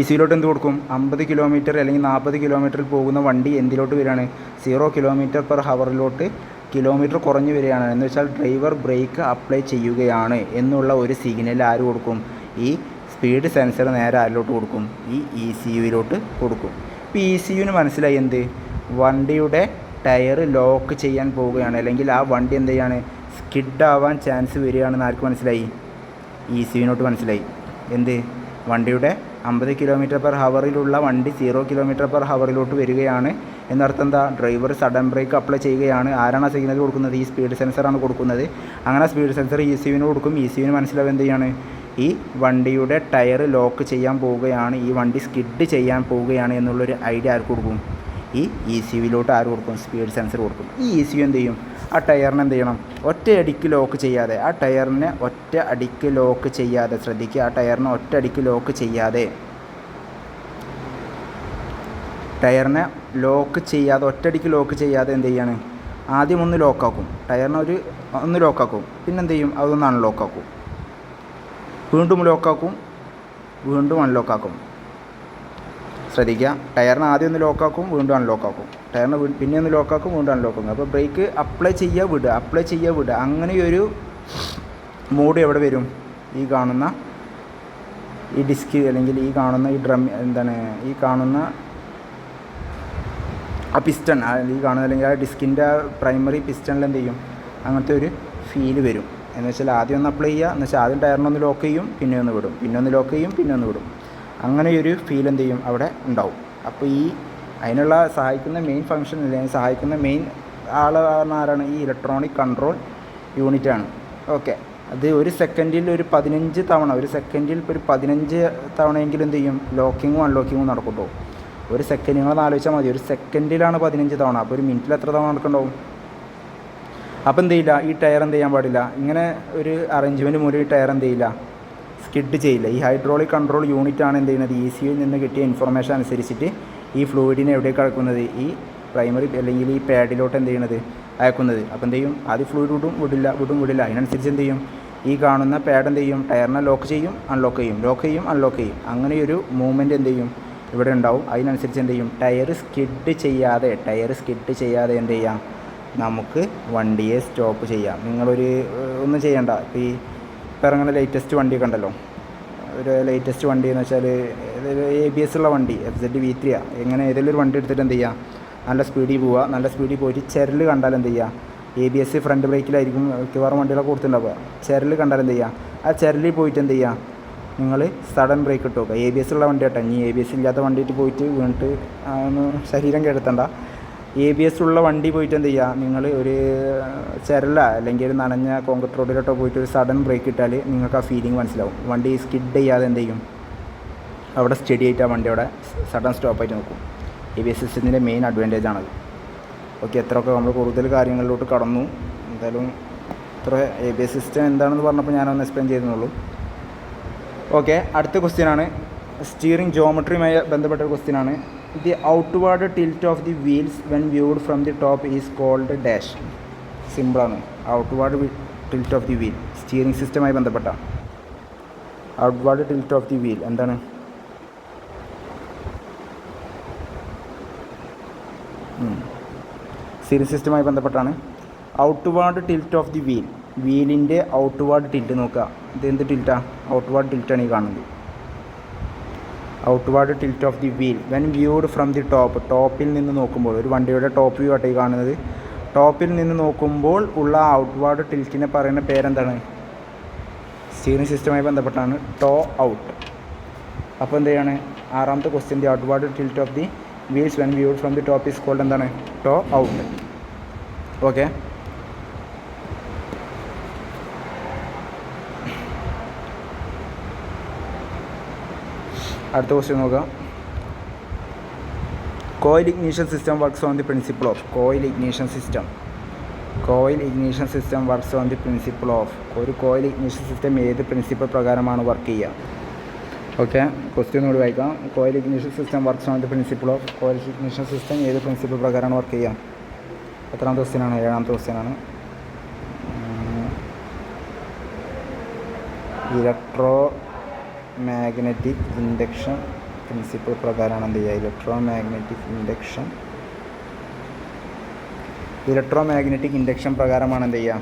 ECUയിലോട്ട് എന്ത് കൊടുക്കും? 50 കിലോമീറ്റർ അല്ലെങ്കിൽ 40 കിലോമീറ്ററിൽ പോകുന്ന വണ്ടി എന്തിലോട്ട് വരികയാണ്? 0 km/h കിലോമീറ്റർ കുറഞ്ഞു വരികയാണ്. എന്ന് വെച്ചാൽ ഡ്രൈവർ ബ്രേക്ക് അപ്ലൈ ചെയ്യുകയാണ് എന്നുള്ള ഒരു സിഗ്നൽ ആര് കൊടുക്കും? ഈ സ്പീഡ് സെൻസർ നേരെ ആരിലോട്ട് കൊടുക്കും? ഈ ECUയിലോട്ട് കൊടുക്കും. ഇപ്പോൾ ECUവിന് മനസ്സിലായി എന്ത്? വണ്ടിയുടെ ടയർ ലോക്ക് ചെയ്യാൻ പോവുകയാണ്, അല്ലെങ്കിൽ ആ വണ്ടി എന്ത് ചെയ്യാണ്? സ്കിഡ് ആവാൻ ചാൻസ് വരികയാണെന്ന് ആർക്ക് മനസ്സിലായി? ECUവിനോട്ട് മനസ്സിലായി. എന്ത്? വണ്ടിയുടെ 50 km/h വണ്ടി 0 km/h വരികയാണ് എന്നർത്ഥം എന്താ? ഡ്രൈവർ സഡൻ ബ്രേക്ക് അപ്ലൈ ചെയ്യുകയാണ്. ആരാണ് ആ സിഗ്നൽ കൊടുക്കുന്നത്? ഈ സ്പീഡ് സെൻസറാണ് കൊടുക്കുന്നത്. അങ്ങനെ സ്പീഡ് സെൻസർ ECUവിന് കൊടുക്കും. ECUവിന് മനസ്സിലാവും എന്ത് ചെയ്യാണ്? ഈ വണ്ടിയുടെ ടയർ ലോക്ക് ചെയ്യാൻ പോവുകയാണ്, ഈ വണ്ടി സ്കിഡ് ചെയ്യാൻ പോവുകയാണ് എന്നുള്ളൊരു ഐഡിയ ആർക്ക് കൊടുക്കും? ഈ ECUവിലോട്ട് ആര് കൊടുക്കും? സ്പീഡ് സെൻസർ കൊടുക്കും. ഈ ECU എന്ത് ചെയ്യും? ആ ടയറിനെ എന്ത് ചെയ്യണം? ഒറ്റ അടിക്ക് ലോക്ക് ചെയ്യാതെ, ആ ടയറിനെ ഒറ്റ അടിക്ക് ലോക്ക് ചെയ്യാതെ, ശ്രദ്ധിക്കുക, ആ ടയറിനെ ഒറ്റ അടിക്ക് ലോക്ക് ചെയ്യാതെ, ടയറിനെ ലോക്ക് ചെയ്യാതെ, ഒറ്റയടിക്ക് ലോക്ക് ചെയ്യാതെ എന്ത് ചെയ്യാണ്? ആദ്യം ഒന്ന് ലോക്കാക്കും, ടയറിനെ ഒന്ന് ലോക്കാക്കും, പിന്നെ എന്ത് ചെയ്യും? അതൊന്ന് അൺലോക്കാക്കും, വീണ്ടും ലോക്കാക്കും, വീണ്ടും അൺലോക്കാക്കും. ശ്രദ്ധിക്കുക, ടയറിനെ ആദ്യം ഒന്ന് ലോക്കാക്കും, വീണ്ടും അൺലോക്കാക്കും, ടയറിനെ പിന്നെ ഒന്ന് ലോക്കാക്കും, വീണ്ടും അൺലോക്കാക്കും. അപ്പോൾ ബ്രേക്ക് അപ്ലൈ ചെയ്യുക, വിടുക, അങ്ങനെയൊരു മോഡ് എവിടെ വരും? ഈ കാണുന്ന ഈ ഡിസ്ക് അല്ലെങ്കിൽ ഈ കാണുന്ന ഈ ഡ്രം ഈ കാണുന്ന ആ പിസ്റ്റൺ, ഈ കാണുന്ന അല്ലെങ്കിൽ ആ ഡിസ്കിൻ്റെ പ്രൈമറി പിസ്റ്റണിൽ എന്ത് ചെയ്യും? അങ്ങനത്തെ ഒരു ഫീല് വരും. എന്ന് വെച്ചാൽ ആദ്യം ഒന്ന് അപ്ലൈ ചെയ്യുക, എന്ന് വെച്ചാൽ ആദ്യം ടയറിനൊന്ന് ലോക്ക് ചെയ്യും, പിന്നെ ഒന്ന് വിടും, പിന്നെ ഒന്ന് ലോക്ക് ചെയ്യും, പിന്നെ ഒന്ന് വിടും. അങ്ങനെയൊരു ഫീൽ എന്ത് ചെയ്യും? അവിടെ ഉണ്ടാവും. അപ്പോൾ അതിനുള്ള സഹായിക്കുന്ന മെയിൻ ഫംഗ്ഷൻ അല്ലെങ്കിൽ സഹായിക്കുന്ന മെയിൻ ആരാണ്? ഈ ഇലക്ട്രോണിക് കൺട്രോൾ യൂണിറ്റാണ്. ഓക്കെ, അത് ഒരു സെക്കൻഡിൽ ഒരു 15 തവണ, ഒരു സെക്കൻഡിൽ ഒരു 15 തവണയെങ്കിലും എന്ത് ചെയ്യും? ലോക്കിങ്ങും അൺലോക്കിങ്ങും നടക്കട്ടോ. ഒരു സെക്കൻഡ് നിങ്ങളത് ആലോചിച്ചാൽ മതി, ഒരു സെക്കൻഡിലാണ് 15 തവണ. അപ്പോൾ ഒരു മിനിറ്റിൽ എത്ര തവണ നടക്കണ്ടാവും? അപ്പോൾ എന്ത് ചെയ്യില്ല? ഈ ടയർ എന്ത് ചെയ്യാൻ പാടില്ല? ഇങ്ങനെ ഒരു അറേഞ്ച്മെൻറ്റ് മൂലം ഈ ടയർ എന്ത് ചെയ്യില്ല? സ്കിഡ് ചെയ്യില്ല. ഈ ഹൈഡ്രോളിക് കൺട്രോൾ യൂണിറ്റാണ് എന്ത് ചെയ്യുന്നത്? ECUയിൽ നിന്ന് കിട്ടിയ ഇൻഫർമേഷൻ അനുസരിച്ചിട്ട് ഈ ഫ്ലൂയിഡിനെ എവിടേക്ക് അളക്കുന്നത്? ഈ പ്രൈമറി അല്ലെങ്കിൽ ഈ പാഡിലോട്ട് എന്ത് ചെയ്യണത് അയക്കുന്നത്. അപ്പോൾ എന്ത് ചെയ്യും, ആദ്യം ഫ്ലൂയിഡ് വിടില്ല. അതിനനുസരിച്ച് എന്ത് ചെയ്യും, ഈ കാണുന്ന പാഡ് എന്ത് ചെയ്യും, ടയറിനെ ലോക്ക് ചെയ്യും, അൺലോക്ക് ചെയ്യും. അങ്ങനെയൊരു മൂവ്മെൻറ്റ് എന്ത് ചെയ്യും ഇവിടെ ഉണ്ടാവും. അതിനനുസരിച്ച് എന്ത് ചെയ്യും, ടയർ സ്കിഡ് ചെയ്യാതെ എന്ത് ചെയ്യാം, നമുക്ക് വണ്ടിയെ സ്റ്റോപ്പ് ചെയ്യാം. നിങ്ങളൊരു ഒന്നും ചെയ്യണ്ട. ഇപ്പോൾ ഇറങ്ങുന്ന ലേറ്റസ്റ്റ് വണ്ടിയൊക്കെ ഉണ്ടല്ലോ, ഒരു ലേറ്റസ്റ്റ് വണ്ടി എന്ന് വെച്ചാൽ ABS ഉള്ള വണ്ടി FZ V3 എങ്ങനെ ഏതെങ്കിലും ഒരു വണ്ടി എടുത്തിട്ട് എന്ത് ചെയ്യുക, നല്ല സ്പീഡിൽ പോയിട്ട് ചരൽ കണ്ടാൽ എന്ത് ചെയ്യുക, ABS ഫ്രണ്ട് ബ്രേക്കിലായിരിക്കും മിക്കവാറും വണ്ടികളൊക്കെ കൊടുത്തിട്ടുണ്ടാവുക. ചരൽ കണ്ടാൽ എന്ത് ചെയ്യുക, ആ ചരലിൽ പോയിട്ട് എന്ത് ചെയ്യുക, നിങ്ങൾ സഡൻ ബ്രേക്ക് ഇട്ട് നോക്കുക. ABS ഉള്ള വണ്ടി കേട്ടോ. ഇനി ABS ഇല്ലാത്ത വണ്ടിയിട്ട് പോയിട്ട് വീണിട്ട് ഒന്ന് ശരീരം കേടുത്തണ്ട. ABS ഉള്ള വണ്ടി പോയിട്ട് എന്ത് ചെയ്യുക, നിങ്ങൾ ഒരു ചരല അല്ലെങ്കിൽ ഒരു നനഞ്ഞ കോൺക്രീറ്റ് റോഡിലോട്ടോ പോയിട്ട് ഒരു സഡൻ ബ്രേക്ക് ഇട്ടാൽ നിങ്ങൾക്ക് ആ ഫീലിംഗ് മനസ്സിലാവും. വണ്ടി സ്കിഡ് ചെയ്യാതെ എന്ത് ചെയ്യും, അവിടെ സ്റ്റഡി ആയിട്ട് ആ വണ്ടി അവിടെ സഡൻ സ്റ്റോപ്പായിട്ട് നിൽക്കും. ABS സിസ്റ്റത്തിൻ്റെ മെയിൻ അഡ്വാൻറ്റേജ് ആണത്. ഓക്കെ, എത്രയൊക്കെ നമ്മൾ കൂടുതൽ കാര്യങ്ങളിലോട്ട് കടന്നു. എന്തായാലും ഇത്ര ABS സിസ്റ്റം എന്താണെന്ന് പറഞ്ഞപ്പോൾ ഞാനൊന്ന് എക്സ്പ്ലെയിൻ ചെയ്തെന്നുള്ളൂ. ഓക്കെ, അടുത്ത ക്വസ്റ്റ്യനാണ് സ്റ്റിയറിംഗ് ജോമെട്രിയുമായി ബന്ധപ്പെട്ട ഒരു ക്വസ്റ്റ്യനാണ്. The outward tilt of the wheels when viewed from the top is called dash. സിമ്പിളാണ്. Outward tilt of the wheel steering സിസ്റ്റമായി ബന്ധപ്പെട്ട outward tilt of the wheel എന്താണ്? സ്റ്റിയറിംഗ് സിസ്റ്റമായി ബന്ധപ്പെട്ടാണ്. ഔട്ട്വേർഡ് ടിൽറ്റ് ഓഫ് ദി വീലിൻ്റെ ഔട്ട്വേർഡ് ടിൽറ്റ് നോക്കുക. ഇത് എന്ത് ടിൽറ്റാണ്? ഔട്ട്വേർഡ് ടിൽറ്റാണ് ഈ കാണുന്നത്. Outward tilt of the wheel when viewed from the ടോപ്പിൽ നിന്ന് നോക്കുമ്പോൾ, ഒരു വണ്ടിയുടെ ടോപ്പ് വ്യൂ ആട്ടെ ഈ കാണുന്നത്. ടോപ്പിൽ നിന്ന് നോക്കുമ്പോൾ ഉള്ള ഔട്ട്വേർഡ് ടിൽറ്റിനെ പറയുന്ന പേരെന്താണ്? സ്റ്റിയറിംഗ് സിസ്റ്റമായി ബന്ധപ്പെട്ടാണ് ടോ ഔട്ട്. അപ്പോൾ എന്ത് ചെയ്യാണ്, ആറാമത്തെ question, the outward tilt of the wheels when viewed from the top is called എന്താണ്? Toe out. ഓക്കെ, അടുത്ത ക്വസ്റ്റ്യൻ നോക്കാം. Coil ignition system works on the principle of. Coil ignition system works on the principle of. ഒരു coil ignition system ഏത് principle പ്രകാരമാണ് work ചെയ്യുക? Okay, question കൂടി വായിക്കാം. Coil ignition system works on the principle of. Coil ignition system ഏത് principle പ്രകാരമാണ് work ചെയ്യുക? എത്രാമത്തെ ക്വസ്റ്റ്യനാണ്? ഏഴാമത്തെ ക്വസ്റ്റ്യനാണ്. ഇലക്ട്രോ മാഗ്നറ്റിക് ഇൻഡക്ഷൻ പ്രിൻസിപ്പിൾ പ്രകാരമാണ് എന്ത് ചെയ്യുക? ഇലക്ട്രോ മാഗ്നറ്റിക് ഇൻഡക്ഷൻ പ്രകാരമാണ് എന്ത് ചെയ്യുക?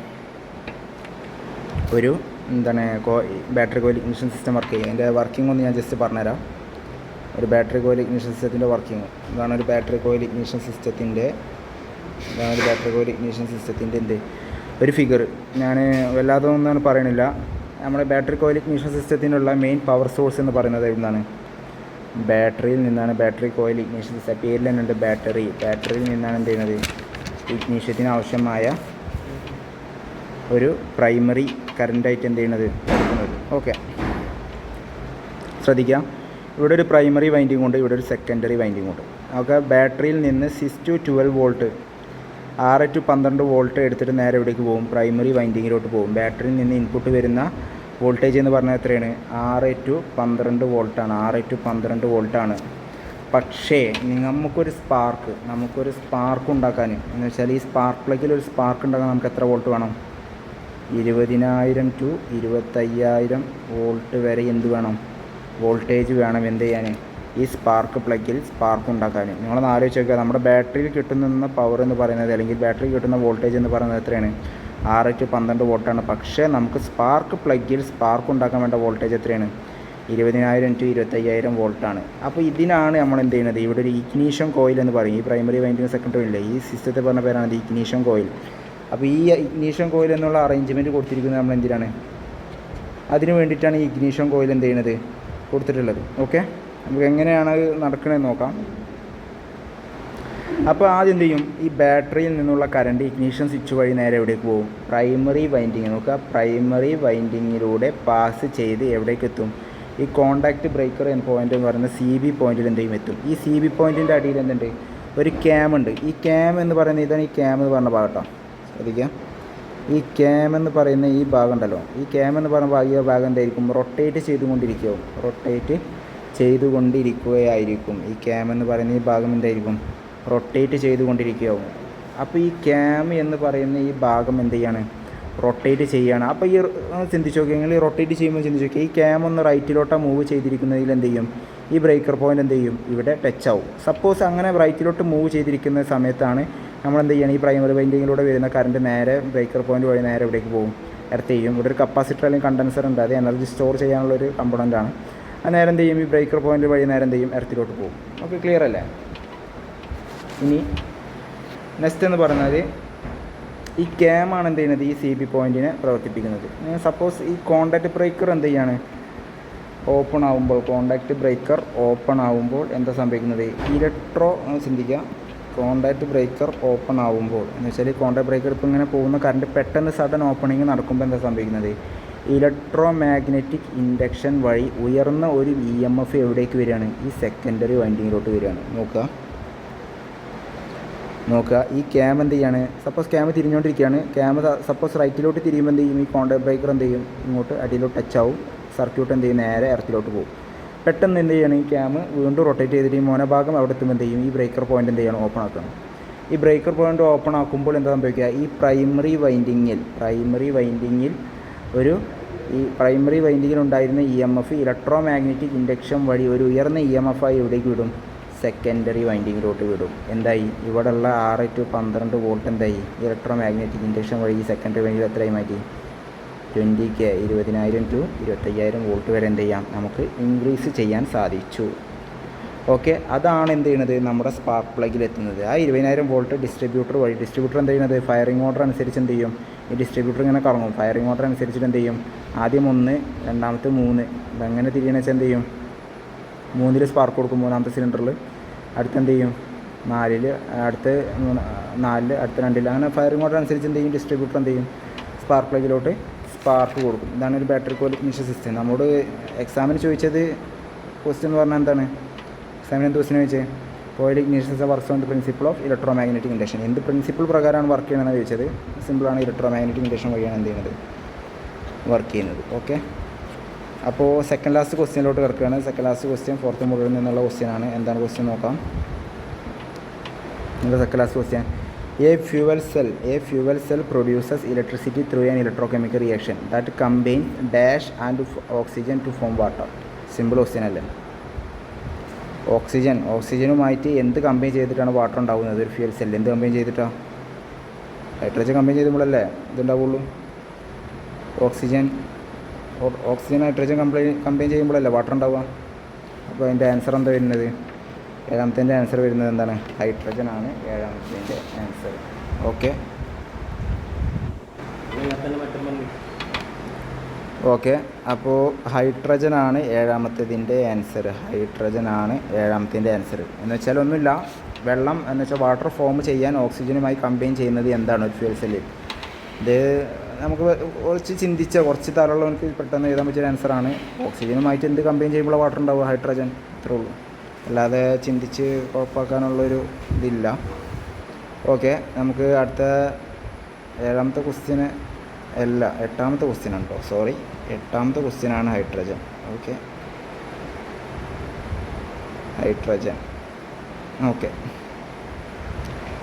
ഒരു എന്താണ് battery coil ignition system work ചെയ്യുക. അതിൻ്റെ വർക്കിംഗ് ഒന്ന് ഞാൻ ജസ്റ്റ് പറഞ്ഞുതരാം. ഒരു ബാറ്ററി കോയിൽ ഇഗ്നിഷൻ സിസ്റ്റത്തിൻ്റെ വർക്കിംഗ് ഇതാണ്. ഒരു ബാറ്ററി കോയിൽ ഇഗ്നിഷൻ സിസ്റ്റത്തിൻ്റെ എന്ത് ഒരു ഫിഗർ ഞാൻ വല്ലാതെ ഒന്നും പറയണില്ല. നമ്മുടെ ബാറ്ററി കോയിൽ ഇഗ്നിഷൻ സിസ്റ്റത്തിനുള്ള മെയിൻ പവർ സോഴ്സ് എന്ന് പറയുന്നത് എന്താണ്? ബാറ്ററിയിൽ നിന്നാണ്. ബാറ്ററി കോയിൽ ഇഗ്നിഷൻ സിസ്റ്റം പേരിൽ തന്നെ ഉണ്ട് ബാറ്ററിയിൽ നിന്നാണ് എന്ത് ചെയ്യുന്നത്? ഇഗ്നിഷത്തിന് ആവശ്യമായ ഒരു പ്രൈമറി കറണ്ടായിട്ട് എന്ത് ചെയ്യണത്? എടുക്കുന്നത്. ഓക്കെ, ശ്രദ്ധിക്കാം. ഇവിടെ ഒരു പ്രൈമറി വൈൻഡിങ് ഉണ്ട്, ഇവിടെ ഒരു സെക്കൻഡറി വൈൻഡിങ് ഉണ്ട്. ഓക്കെ, ബാറ്ററിയിൽ നിന്ന് 6 to 12 വോൾട്ട് 6 to 12 വോൾട്ട് എടുത്തിട്ട് നേരെ എവിടേക്ക് പോകും? പ്രൈമറി വൈൻഡിങ്ങിലോട്ട് പോകും. ബാറ്ററിയിൽ നിന്ന് ഇൻപുട്ട് വരുന്ന വോൾട്ടേജ് എന്ന് പറഞ്ഞാൽ എത്രയാണ്? 6 to 12 വോൾട്ടാണ്. പക്ഷേ നമുക്കൊരു സ്പാർക്ക് ഉണ്ടാക്കാൻ എന്ന് വെച്ചാൽ ഈ സ്പാർക്ക് പ്ലഗിൽ ഒരു സ്പാർക്ക് ഉണ്ടാക്കാൻ നമുക്ക് എത്ര വോൾട്ട് വേണം? 20,000 to 25,000 വോൾട്ട് വരെ എന്ത് വേണം? വോൾട്ടേജ് വേണം. എന്ത് ചെയ്യാൻ? ഈ സ്പാർക്ക് പ്ലഗിൽ സ്പാർക്ക് ഉണ്ടാക്കാൻ. നിങ്ങളൊന്ന് ആലോചിച്ച് നോക്കുക. നമ്മുടെ ബാറ്ററിയിൽ കിട്ടുന്ന പവർ എന്ന് പറയുന്നത് അല്ലെങ്കിൽ ബാറ്ററി കിട്ടുന്ന വോൾട്ടേജ് എന്ന് പറയുന്നത് എത്രയാണ്? 6 to 12 വോൾട്ടാണ്. പക്ഷേ നമുക്ക് സ്പാർക്ക് പ്ലഗിൽ സ്പാർക്ക് ഉണ്ടാക്കാൻ വേണ്ട വോൾട്ടേജ് എത്രയാണ്? 20,000 to 25,000 വോൾട്ടാണ്. അപ്പോൾ ഇതിനാണ് നമ്മൾ എന്ത് ചെയ്യുന്നത്? ഇവിടെ ഒരു ഇഗ്നിഷൻ കോയിൽ എന്ന് പറയും. ഈ പ്രൈമറി വൈൻഡിങ് സെക്കൻഡറി ഇല്ല, ഈ സിസ്റ്റത്തെ പറഞ്ഞ പേരാണ് ഇഗ്നിഷൻ കോയിൽ. അപ്പോൾ ഈ ഇഗ്നിഷൻ കോയിൽ എന്നുള്ള അറേഞ്ച്മെൻറ്റ് കൊടുത്തിരിക്കുന്നത് നമ്മൾ എന്തിനാണ്? അതിന് വേണ്ടിയിട്ടാണ് ഈ ഇഗ്നിഷൻ കോയിൽ എന്ത് ചെയ്യുന്നത്? കൊടുത്തിട്ടുള്ളത്. ഓക്കെ, നമുക്ക് എങ്ങനെയാണ് നടക്കണമെന്ന് നോക്കാം. അപ്പോൾ ആദ്യം എന്ത് ചെയ്യും? ഈ ബാറ്ററിയിൽ നിന്നുള്ള കറണ്ട് ഇഗ്നിഷൻ സ്വിച്ച് വഴി നേരെ എവിടേക്ക് പോകും? Primary winding. നോക്കുക, പ്രൈമറി വൈൻഡിങ്ങിലൂടെ പാസ് ചെയ്ത് എവിടേക്ക് എത്തും? ഈ കോണ്ടാക്റ്റ് ബ്രേക്കർ പോയിൻ്റ് എന്ന് പറയുന്ന CB പോയിൻറ്റിൽ എന്തെങ്കിലും എത്തും. ഈ CB പോയിൻറ്റിൻ്റെ അടിയിൽ എന്തുണ്ട്? ഒരു ക്യാം ഉണ്ട്. ഈ ക്യാം എന്ന് പറയുന്നത് ഇതാണ്. ഈ ക്യാം എന്ന് പറഞ്ഞ ഭാഗം കേട്ടോ, ശ്രദ്ധിക്കുക. ഈ ക്യാം എന്ന് പറയുന്ന ഈ ഭാഗം ഉണ്ടല്ലോ, ഈ ക്യാം എന്ന് പറയുന്ന ഈ ഭാഗം എന്തായിരിക്കും? റൊട്ടേറ്റ് ചെയ്തുകൊണ്ടിരിക്കുകയായിരിക്കും. ഈ ക്യാം എന്ന് പറയുന്ന ഈ ഭാഗം എന്തായിരിക്കും? റൊട്ടേറ്റ് ചെയ്തുകൊണ്ടിരിക്കുകയാവും. അപ്പോൾ ഈ ക്യാം എന്ന് പറയുന്ന ഈ ഭാഗം എന്ത് ചെയ്യാണ്, റൊട്ടേറ്റ് ചെയ്യുകയാണ്. അപ്പോൾ ഈ ചിന്തിച്ച് നോക്കിയെങ്കിൽ ഈ റൊട്ടേറ്റ് ചെയ്യുമ്പോൾ ചിന്തിച്ച് നോക്കിയാൽ ഈ ക്യാം ഒന്ന് റൈറ്റിലോട്ട് മൂവ് ചെയ്തിരിക്കുന്നതിൽ എന്ത് ചെയ്യും, ഈ ബ്രേക്കർ പോയിൻ്റ് എന്ത് ചെയ്യും, ഇവിടെ ടച്ച് ആവും. സപ്പോസ് അങ്ങനെ റൈറ്റിലോട്ട് മൂവ് ചെയ്തിരിക്കുന്ന സമയത്താണ് നമ്മൾ എന്ത് ചെയ്യണം, ഈ പ്രൈമറി വൈൻഡിങ്ങിലൂടെ വരുന്ന കറണ്ട് നേരെ ബ്രേക്കർ പോയിൻ്റ് വഴി നേരെ എവിടേക്ക് പോകും, എർത്ത് ചെയ്യും. ഇവിടെ ഒരു കപ്പാസിറ്റർ അല്ലെങ്കിൽ കണ്ടൻസർ ഉണ്ട്, അത് എനർജി സ്റ്റോർ ചെയ്യാനുള്ളൊരു കമ്പോണൻ്റാണ്. അത് നേരെ എന്ത് ചെയ്യും, ഈ ബ്രേക്കർ പോയിൻ്റ് വഴി നേരെ എന്ത് ചെയ്യും, എർത്തിലോട്ട് പോകും. ഓക്കെ, ക്ലിയർ അല്ലേ? ഇനി നെക്സ്റ്റ് എന്ന് പറഞ്ഞാൽ ഈ ക്യാമാണ് എന്ത് ചെയ്യുന്നത്, ഈ സി ബി പോയിൻറ്റിനെ പ്രവർത്തിപ്പിക്കുന്നത്. സപ്പോസ് ഈ കോണ്ടാക്റ്റ് ബ്രേക്കർ എന്ത് ചെയ്യാണ്, ഓപ്പൺ ആകുമ്പോൾ, കോണ്ടാക്റ്റ് ബ്രേക്കർ ഓപ്പൺ ആകുമ്പോൾ എന്താ സംഭവിക്കുന്നത്, ചിന്തിക്കുക, കോണ്ടാക്റ്റ് ബ്രേക്കർ ഓപ്പൺ ആകുമ്പോൾ എന്ന് വെച്ചാൽ കോണ്ടാക്റ്റ് ബ്രേക്കർ ഇപ്പോൾ ഇങ്ങനെ പോകുന്ന കറണ്ട് പെട്ടെന്ന് സഡൻ ഓപ്പണിങ് നടക്കുമ്പോൾ എന്താ സംഭവിക്കുന്നത്, ഇലക്ട്രോ മാഗ്നറ്റിക് ഇൻഡക്ഷൻ വഴി ഉയർന്ന ഒരു EMF എവിടേക്ക് വരികയാണ്, ഈ സെക്കൻഡറി വൈൻഡിങ്ങിലോട്ട് വരികയാണ്. നോക്കുക ഈ ക്യാം എന്ത് ചെയ്യാണ്, സപ്പോസ് ക്യാം തിരിഞ്ഞുകൊണ്ടിരിക്കുകയാണ്, ക്യാം സപ്പോസ് റൈറ്റിലോട്ട് തിരിയുമ്പോൾ എന്ത് ചെയ്യും, ഈ കോണ്ടാക്റ്റ് ബ്രേക്കർ എന്ത് ചെയ്യും, ഇങ്ങോട്ട് അടിയിലോട്ട് ടച്ച് ആവും, സർക്യൂട്ട് എന്ത് ചെയ്യും, നേരെ എർത്തിലോട്ട് പോകും. പെട്ടെന്ന് എന്ത് ചെയ്യണം, ഈ ക്യാം വീണ്ടും റൊട്ടേറ്റ് ചെയ്തിട്ട് ഈ മോനഭാഗം അവിടെ എത്തുമ്പോൾ എന്ത് ചെയ്യും, ഈ ബ്രേക്കർ പോയിൻ്റ് എന്ത് ചെയ്യണം, ഓപ്പൺ ആക്കണം. ഈ ബ്രേക്കർ പോയിൻ്റ് ഓപ്പൺ ആക്കുമ്പോൾ എന്താ സംഭവിക്കുക, ഈ പ്രൈമറി വൈൻഡിങ്ങിൽ ഉണ്ടായിരുന്ന EMF ഇലക്ട്രോ മാഗ്നറ്റിക് ഇൻഡക്ഷൻ വഴി ഒരു ഉയർന്ന EMF ആയി എവിടേക്ക് വിടും, സെക്കൻഡറി വൈൻഡിങ്ങിലോട്ട് വിടും. എന്തായി, ഇവിടെയുള്ള 6 to 12 വോൾട്ട് എന്തായി, ഇലക്ട്രോ മാഗ്നറ്റിക് ഇൻഡക്ഷൻ വഴി ഈ സെക്കൻഡറി വൈൻഡിങ്ങിൽ എത്രയായി മാറ്റി, 20K 20,000 to 25,000 വോൾട്ട് വരെ എന്ത് ചെയ്യാം, നമുക്ക് ഇൻക്രീസ് ചെയ്യാൻ സാധിച്ചു. ഓക്കെ, അതാണ് എന്ത് ചെയ്യുന്നത്, നമ്മുടെ സ്പാർക്ക് പ്ലഗിൽ എത്തുന്നത്. ആ 20,000 വോൾട്ട് ഡിസ്ട്രിബ്യൂട്ടർ വഴി, ഡിസ്ട്രിബ്യൂട്ടർ എന്ത് ചെയ്യുന്നത്, ഫയറിംഗ് ഓർഡർ അനുസരിച്ച് എന്ത് ചെയ്യും, ഈ ഡിസ്ട്രിബ്യൂട്ടർ ഇങ്ങനെ കറങ്ങും. ഫയറിംഗ് ഓർഡർ അനുസരിച്ചിട്ട് എന്ത് ചെയ്യും, ആദ്യം 1, രണ്ടാമത്തെ 3, ഇതങ്ങനെ തിരിയണമെന്ന് വെച്ചാൽ എന്ത് ചെയ്യും, 3-ൽ സ്പാർക്ക് കൊടുക്കും, 3ാമത്തെ സിലിണ്ടറിൽ, അടുത്ത് എന്ത് ചെയ്യും 4-ൽ, അടുത്ത് 4-ൽ, അടുത്ത 2-ൽ, അങ്ങനെ ഫയറിംഗ് ഓർഡർ അനുസരിച്ച് എന്ത് ചെയ്യും, ഡിസ്ട്രിബ്യൂട്ടർ എന്ത് ചെയ്യും, സ്പാർക്ക് പ്ലഗിലോട്ട് സ്പാർക്ക് കൊടുക്കും. ഇതാണ് ഒരു ബാറ്ററി ക്വാളിഫിക്കേഷൻ സിസ്റ്റം. നമ്മോട് എക്സാമിന് ചോദിച്ചത് ക്വസ്റ്റ്യൻ എന്ന് പറഞ്ഞാൽ എന്താണ്, എക്സാമിന് എന്ത് ക്വസ്റ്റ്യൻ ചോദിച്ചത്, coil ignition works on the principle of electro magnetic induction. എന്ത് പ്രിൻസിപ്പിൾ പ്രകാരമാണ് വർക്ക് ചെയ്യണമെന്ന് ചോദിച്ചത്. സിമ്പിളാണ്, ഇലക്ട്രോ മാഗ്നറ്റിക് ഇൻഡക്ഷൻ വഴിയാണ് എന്ത് ചെയ്യുന്നത്, വർക്ക് ചെയ്യുന്നത്. ഓക്കെ, അപ്പോൾ സെക്കൻഡ് ലാസ്റ്റ് ക്വസ്റ്റ്യനിലോട്ട് കിടക്കുകയാണ്. സെക്കൻഡ് ലാസ്റ്റ് ക്വസ്റ്റ്യൻ 4th മോഡലിൽ നിന്നുള്ള ക്വസ്റ്റ്യൻ ആണ്. എന്താണ് ക്വസ്റ്റ്യൻ നോക്കാം. നിങ്ങളുടെ second last question, A fuel cell produces electricity through an electrochemical reaction that combines dash and oxygen to form water. Simple question അല്ലേ. ഓക്സിജനുമായിട്ട് എന്ത് കമ്പൈൻ ചെയ്തിട്ടാണ് വാട്ടർ ഉണ്ടാകുന്നത്, ഒരു ഫ്യൂവൽ സെൽ എന്ത് കമ്പൈൻ ചെയ്തിട്ടാണ്, ഹൈഡ്രജൻ കമ്പൈൻ ചെയ്തുമ്പോഴല്ലേ ഇതുണ്ടാവുള്ളൂ. ഓക്സിജൻ ഹൈഡ്രജൻ കമ്പൈൻ ചെയ്യുമ്പോഴല്ലേ വാട്ടർ ഉണ്ടാവുക. അപ്പോൾ അതിൻ്റെ ആൻസർ എന്താ വരുന്നത്, 7ാമത്തെ ആൻസർ വരുന്നത് എന്താണ്, ഹൈഡ്രജൻ ആണ് 7ാമത്തെ ആൻസർ. ഓക്കെ, അപ്പോൾ ഹൈഡ്രജൻ ആണ് 7ാമത്തേതിൻ്റെ ആൻസർ. എന്ന് വെച്ചാൽ ഒന്നുമില്ല, വെള്ളം എന്ന് വെച്ചാൽ വാട്ടർ ഫോം ചെയ്യാൻ ഓക്സിജനുമായി കമ്പൈൻ ചെയ്യുന്നത് എന്താണ്, ഒരു ഫ്യൂൽ സെല്ലിൽ. ഇത് നമുക്ക് കുറച്ച് കുറച്ച് തലമുള്ളവർക്ക് പെട്ടെന്ന് എഴുതാൻ പറ്റിയ ആൻസറാണ്. ഓക്സിജനുമായിട്ട് എന്ത് കമ്പൈൻ ചെയ്യുമ്പോൾ വാട്ടർ ഉണ്ടാവുക, ഹൈഡ്രജൻ, അത്രേ ഉള്ളൂ. അല്ലാതെ ചിന്തിച്ച് കുഴപ്പമാക്കാനുള്ളൊരു ഇതില്ല. ഓക്കെ, നമുക്ക് അടുത്ത 7ാമത്തെ ക്വസ്റ്റ്യന് അല്ല, 8ാമത്തെ ക്വസ്റ്റ്യൻ ഉണ്ടോ, സോറി, 8ാമത്തെ ക്വസ്റ്റ്യനാണ് ഹൈഡ്രജൻ. ഓക്കെ,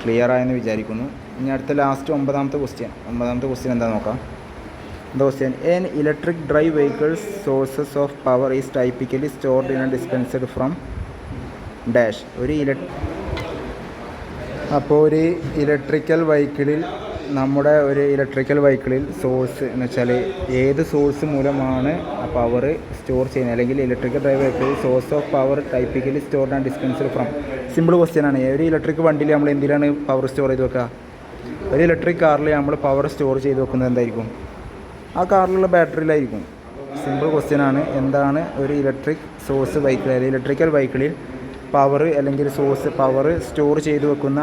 ക്ലിയർ ആയെന്ന് വിചാരിക്കുന്നു. ഇനി അടുത്ത ലാസ്റ്റ് 9ാമത്തെ ക്വസ്റ്റ്യൻ എന്താ നോക്കാം. എന്താ question, an electric drive vehicles sources of power is typically stored in and dispensed from dash. ഒരു ഇലക്ട്രിക്കൽ വെഹിക്കിളിൽ സോഴ്സ് എന്ന് വെച്ചാൽ ഏത് സോഴ്സ് മൂലമാണ് ആ പവർ സ്റ്റോർ ചെയ്യുന്നത്, അല്ലെങ്കിൽ ഇലക്ട്രിക്കൽ ഡ്രൈവ് വെഹിക്കിളിൽ source of power typically stored and dispensed from. Simple question ആണ്. ഒരു ഇലക്ട്രിക് വണ്ടിയിൽ നമ്മൾ എന്തിനാണ് പവർ സ്റ്റോർ ചെയ്ത് വെക്കുക, ഒരു ഇലക്ട്രിക് കാറിൽ നമ്മൾ പവർ സ്റ്റോർ ചെയ്ത് വെക്കുന്നത് എന്തായിരിക്കും, ആ കാറിലുള്ള ബാറ്ററിയിലായിരിക്കും. സിമ്പിൾ ക്വസ്റ്റ്യൻ ആണ്. എന്താണ് ഒരു ഇലക്ട്രിക്കൽ വെഹിക്കിളിൽ പവർ അല്ലെങ്കിൽ സോഴ്സ് പവർ സ്റ്റോർ ചെയ്ത് വെക്കുന്ന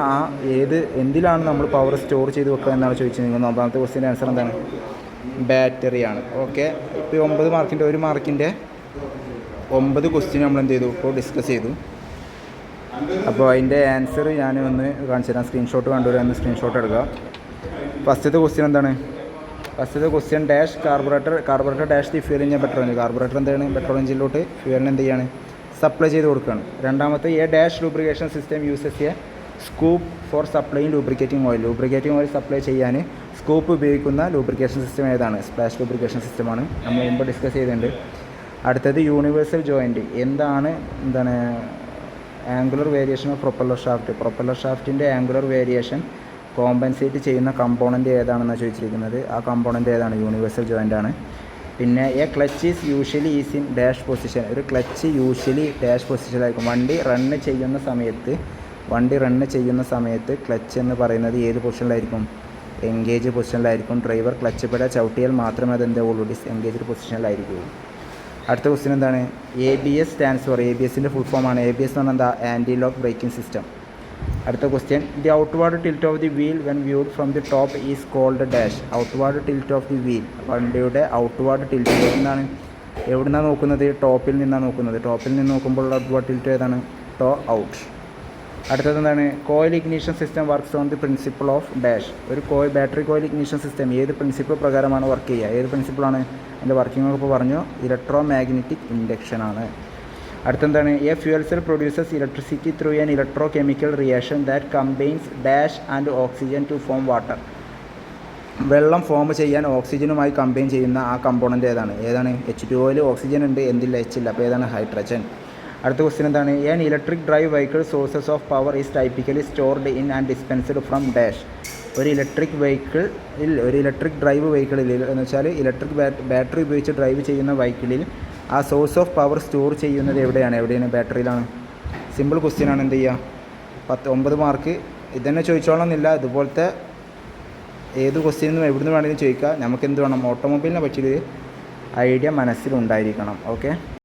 എന്തിലാണ് നമ്മൾ പവർ സ്റ്റോർ ചെയ്ത് വെക്കുക എന്നാണ് ചോദിച്ചത്. നിങ്ങൾ 9ാമത്തെ ക്വസ്റ്റ്യൻ്റെ ആൻസർ എന്താണ്, ബാറ്ററിയാണ്. ഓക്കെ, ഇപ്പോൾ 9 മാർക്കിൻ്റെ 1 മാർക്കിൻ്റെ 9 ക്വസ്റ്റ്യൻ നമ്മൾ എന്ത് ചെയ്തു, ഇപ്പോൾ ഡിസ്കസ് ചെയ്തു. അപ്പോൾ അതിൻ്റെ ആൻസർ ഞാൻ ഒന്ന് കാണിച്ചു തരാം. സ്ക്രീൻഷോട്ട് കണ്ടുവരാമെന്ന് സ്ക്രീൻഷോട്ട് എടുക്കുക. ഫസ്റ്റത്തെ ക്വസ്റ്റ്യൻ എന്താണ്, dash carburettor dash the fuel engine petrol engine. Carburettor എന്താണ്, പെട്രോൾ എഞ്ചിനിലോട്ട് ഫ്യൂവലിന് എന്ത് ചെയ്യാണ്, സപ്ലൈ ചെയ്ത് കൊടുക്കുകയാണ്. രണ്ടാമത്തെ, a dash lubrication system uses a scoop for supplying lubricating oil supply ചെയ്യാൻ സ്കൂപ്പ് ഉപയോഗിക്കുന്ന ലൂബ്രിക്കേഷൻ സിസ്റ്റം ഏതാണ്? സ്പ്ലാഷ് ലൂബ്രിക്കേഷൻ സിസ്റ്റമാണ്. നമ്മൾ മുമ്പ് ഡിസ്കസ് ചെയ്തിട്ടുണ്ട്. അടുത്തത് യൂണിവേഴ്സൽ ജോയിൻറ്റ് എന്താണ് ആംഗുലർ വേരിയേഷൻ ഓഫ് പ്രൊപ്പല്ലർ ഷാഫ്റ്റിൻ്റെ ആംഗുലർ വേരിയേഷൻ കോമ്പൻസേറ്റ് ചെയ്യുന്ന കമ്പോണൻറ്റ് ഏതാണെന്നാണ് ചോദിച്ചിരിക്കുന്നത്. ആ കമ്പോണൻറ്റ് ഏതാണ്? യൂണിവേഴ്സൽ ജോയിൻ്റ് ആണ്. പിന്നെ a clutch is usually in dash position. ഒരു ക്ലച്ച് യൂഷ്വലി ഡാഷ് പൊസിഷനിലായിരിക്കും. വണ്ടി റണ്ണ് ചെയ്യുന്ന സമയത്ത് ക്ലച്ച് എന്ന് പറയുന്നത് ഏത് പൊസിഷനിലായിരിക്കും? എൻഗേജ് പൊസിഷനിലായിരിക്കും. ഡ്രൈവർ ക്ലച്ച് പെട ചവിട്ടിയാൽ മാത്രമേ അത് എന്താവുള്ളൂ? ഡിസ്എൻഗേജ്ഡ് പൊസിഷനിലായിരിക്കും. അടുത്ത ക്വസ്റ്റ്യൻ എന്താണ്? ABS stands for. ABSൻ്റെ ഫുൾ ഫോമാണ്. ABS എന്ന് പറഞ്ഞാൽ എന്താ? Anti lock braking system. അടുത്ത question, the outward tilt of the wheel when viewed from the top is called dash. Outward tilt of the wheel, വണ്ടിയുടെ ഔട്ട്വാർഡ് ടിൽറ്റ് എന്താണ്? എവിടുന്നാണ് നോക്കുന്നത്? ടോപ്പിൽ നിന്നാണ് നോക്കുന്നത്. ടോപ്പിൽ നിന്ന് നോക്കുമ്പോൾ ഔട്ട്വാർഡ് ടിൽറ്റ് ഏതാണ്? Toe out. അടുത്തത് എന്താണ്? Coil ignition system works on the principle of dash. ഒരു ബാറ്ററി കോയിൽ ഇഗ്നീഷൻ സിസ്റ്റം ഏത് പ്രിൻസിപ്പിൾ പ്രകാരമാണ് വർക്ക് ചെയ്യുക? ഏത് പ്രിൻസിപ്പിളാണ്? അതിൻ്റെ വർക്കിംഗ് ഇപ്പോൾ പറഞ്ഞു. ഇലക്ട്രോ മാഗ്നറ്റിക് ഇൻഡക്ഷൻ ആണ്. അടുത്തെന്താണ്? A fuel cell produces electricity through an electrochemical reaction that combines dash and oxygen to form water. വെള്ളം ഫോം ചെയ്യാൻ ഓക്സിജനുമായി കമ്പൈൻ ചെയ്യുന്ന ആ കമ്പോണൻ്റ് ഏതാണ്? H2Oയിൽ ഓക്സിജൻ ഉണ്ട്, എന്തില്ല? H ഇല്ല. അപ്പോൾ ഏതാണ്? ഹൈഡ്രജൻ. അടുത്ത ക്വസ്റ്റ്യൻ എന്താണ്? An electric drive vehicle sources of power is typically stored in and dispensed from dash. ഒരു ഇലക്ട്രിക് ഡ്രൈവ് വെഹിക്കിളിൽ എന്ന് വെച്ചാൽ ഇലക്ട്രിക് ബാറ്ററി ഉപയോഗിച്ച് ഡ്രൈവ് ചെയ്യുന്ന വെഹിക്കിളിൽ ആ സോഴ്സ് ഓഫ് പവർ സ്റ്റോർ ചെയ്യുന്നത് എവിടെയാണ്? ബാറ്ററിയിലാണ്. സിമ്പിൾ ക്വസ്റ്റ്യൻ ആണ്. എന്ത് ചെയ്യുക? 9 മാർക്ക് ഇതന്നെ ചോദിച്ചോളണമെന്നില്ല. ഇതുപോലത്തെ ഏത് ക്വസ്റ്റ്യനും എവിടുന്ന് വേണമെങ്കിലും ചോദിക്കുക. നമുക്ക് എന്ത് വേണം? ഓട്ടോമൊബൈലിനെ പറ്റിയൊരു ഐഡിയ മനസ്സിലുണ്ടായിരിക്കണം. ഓക്കെ.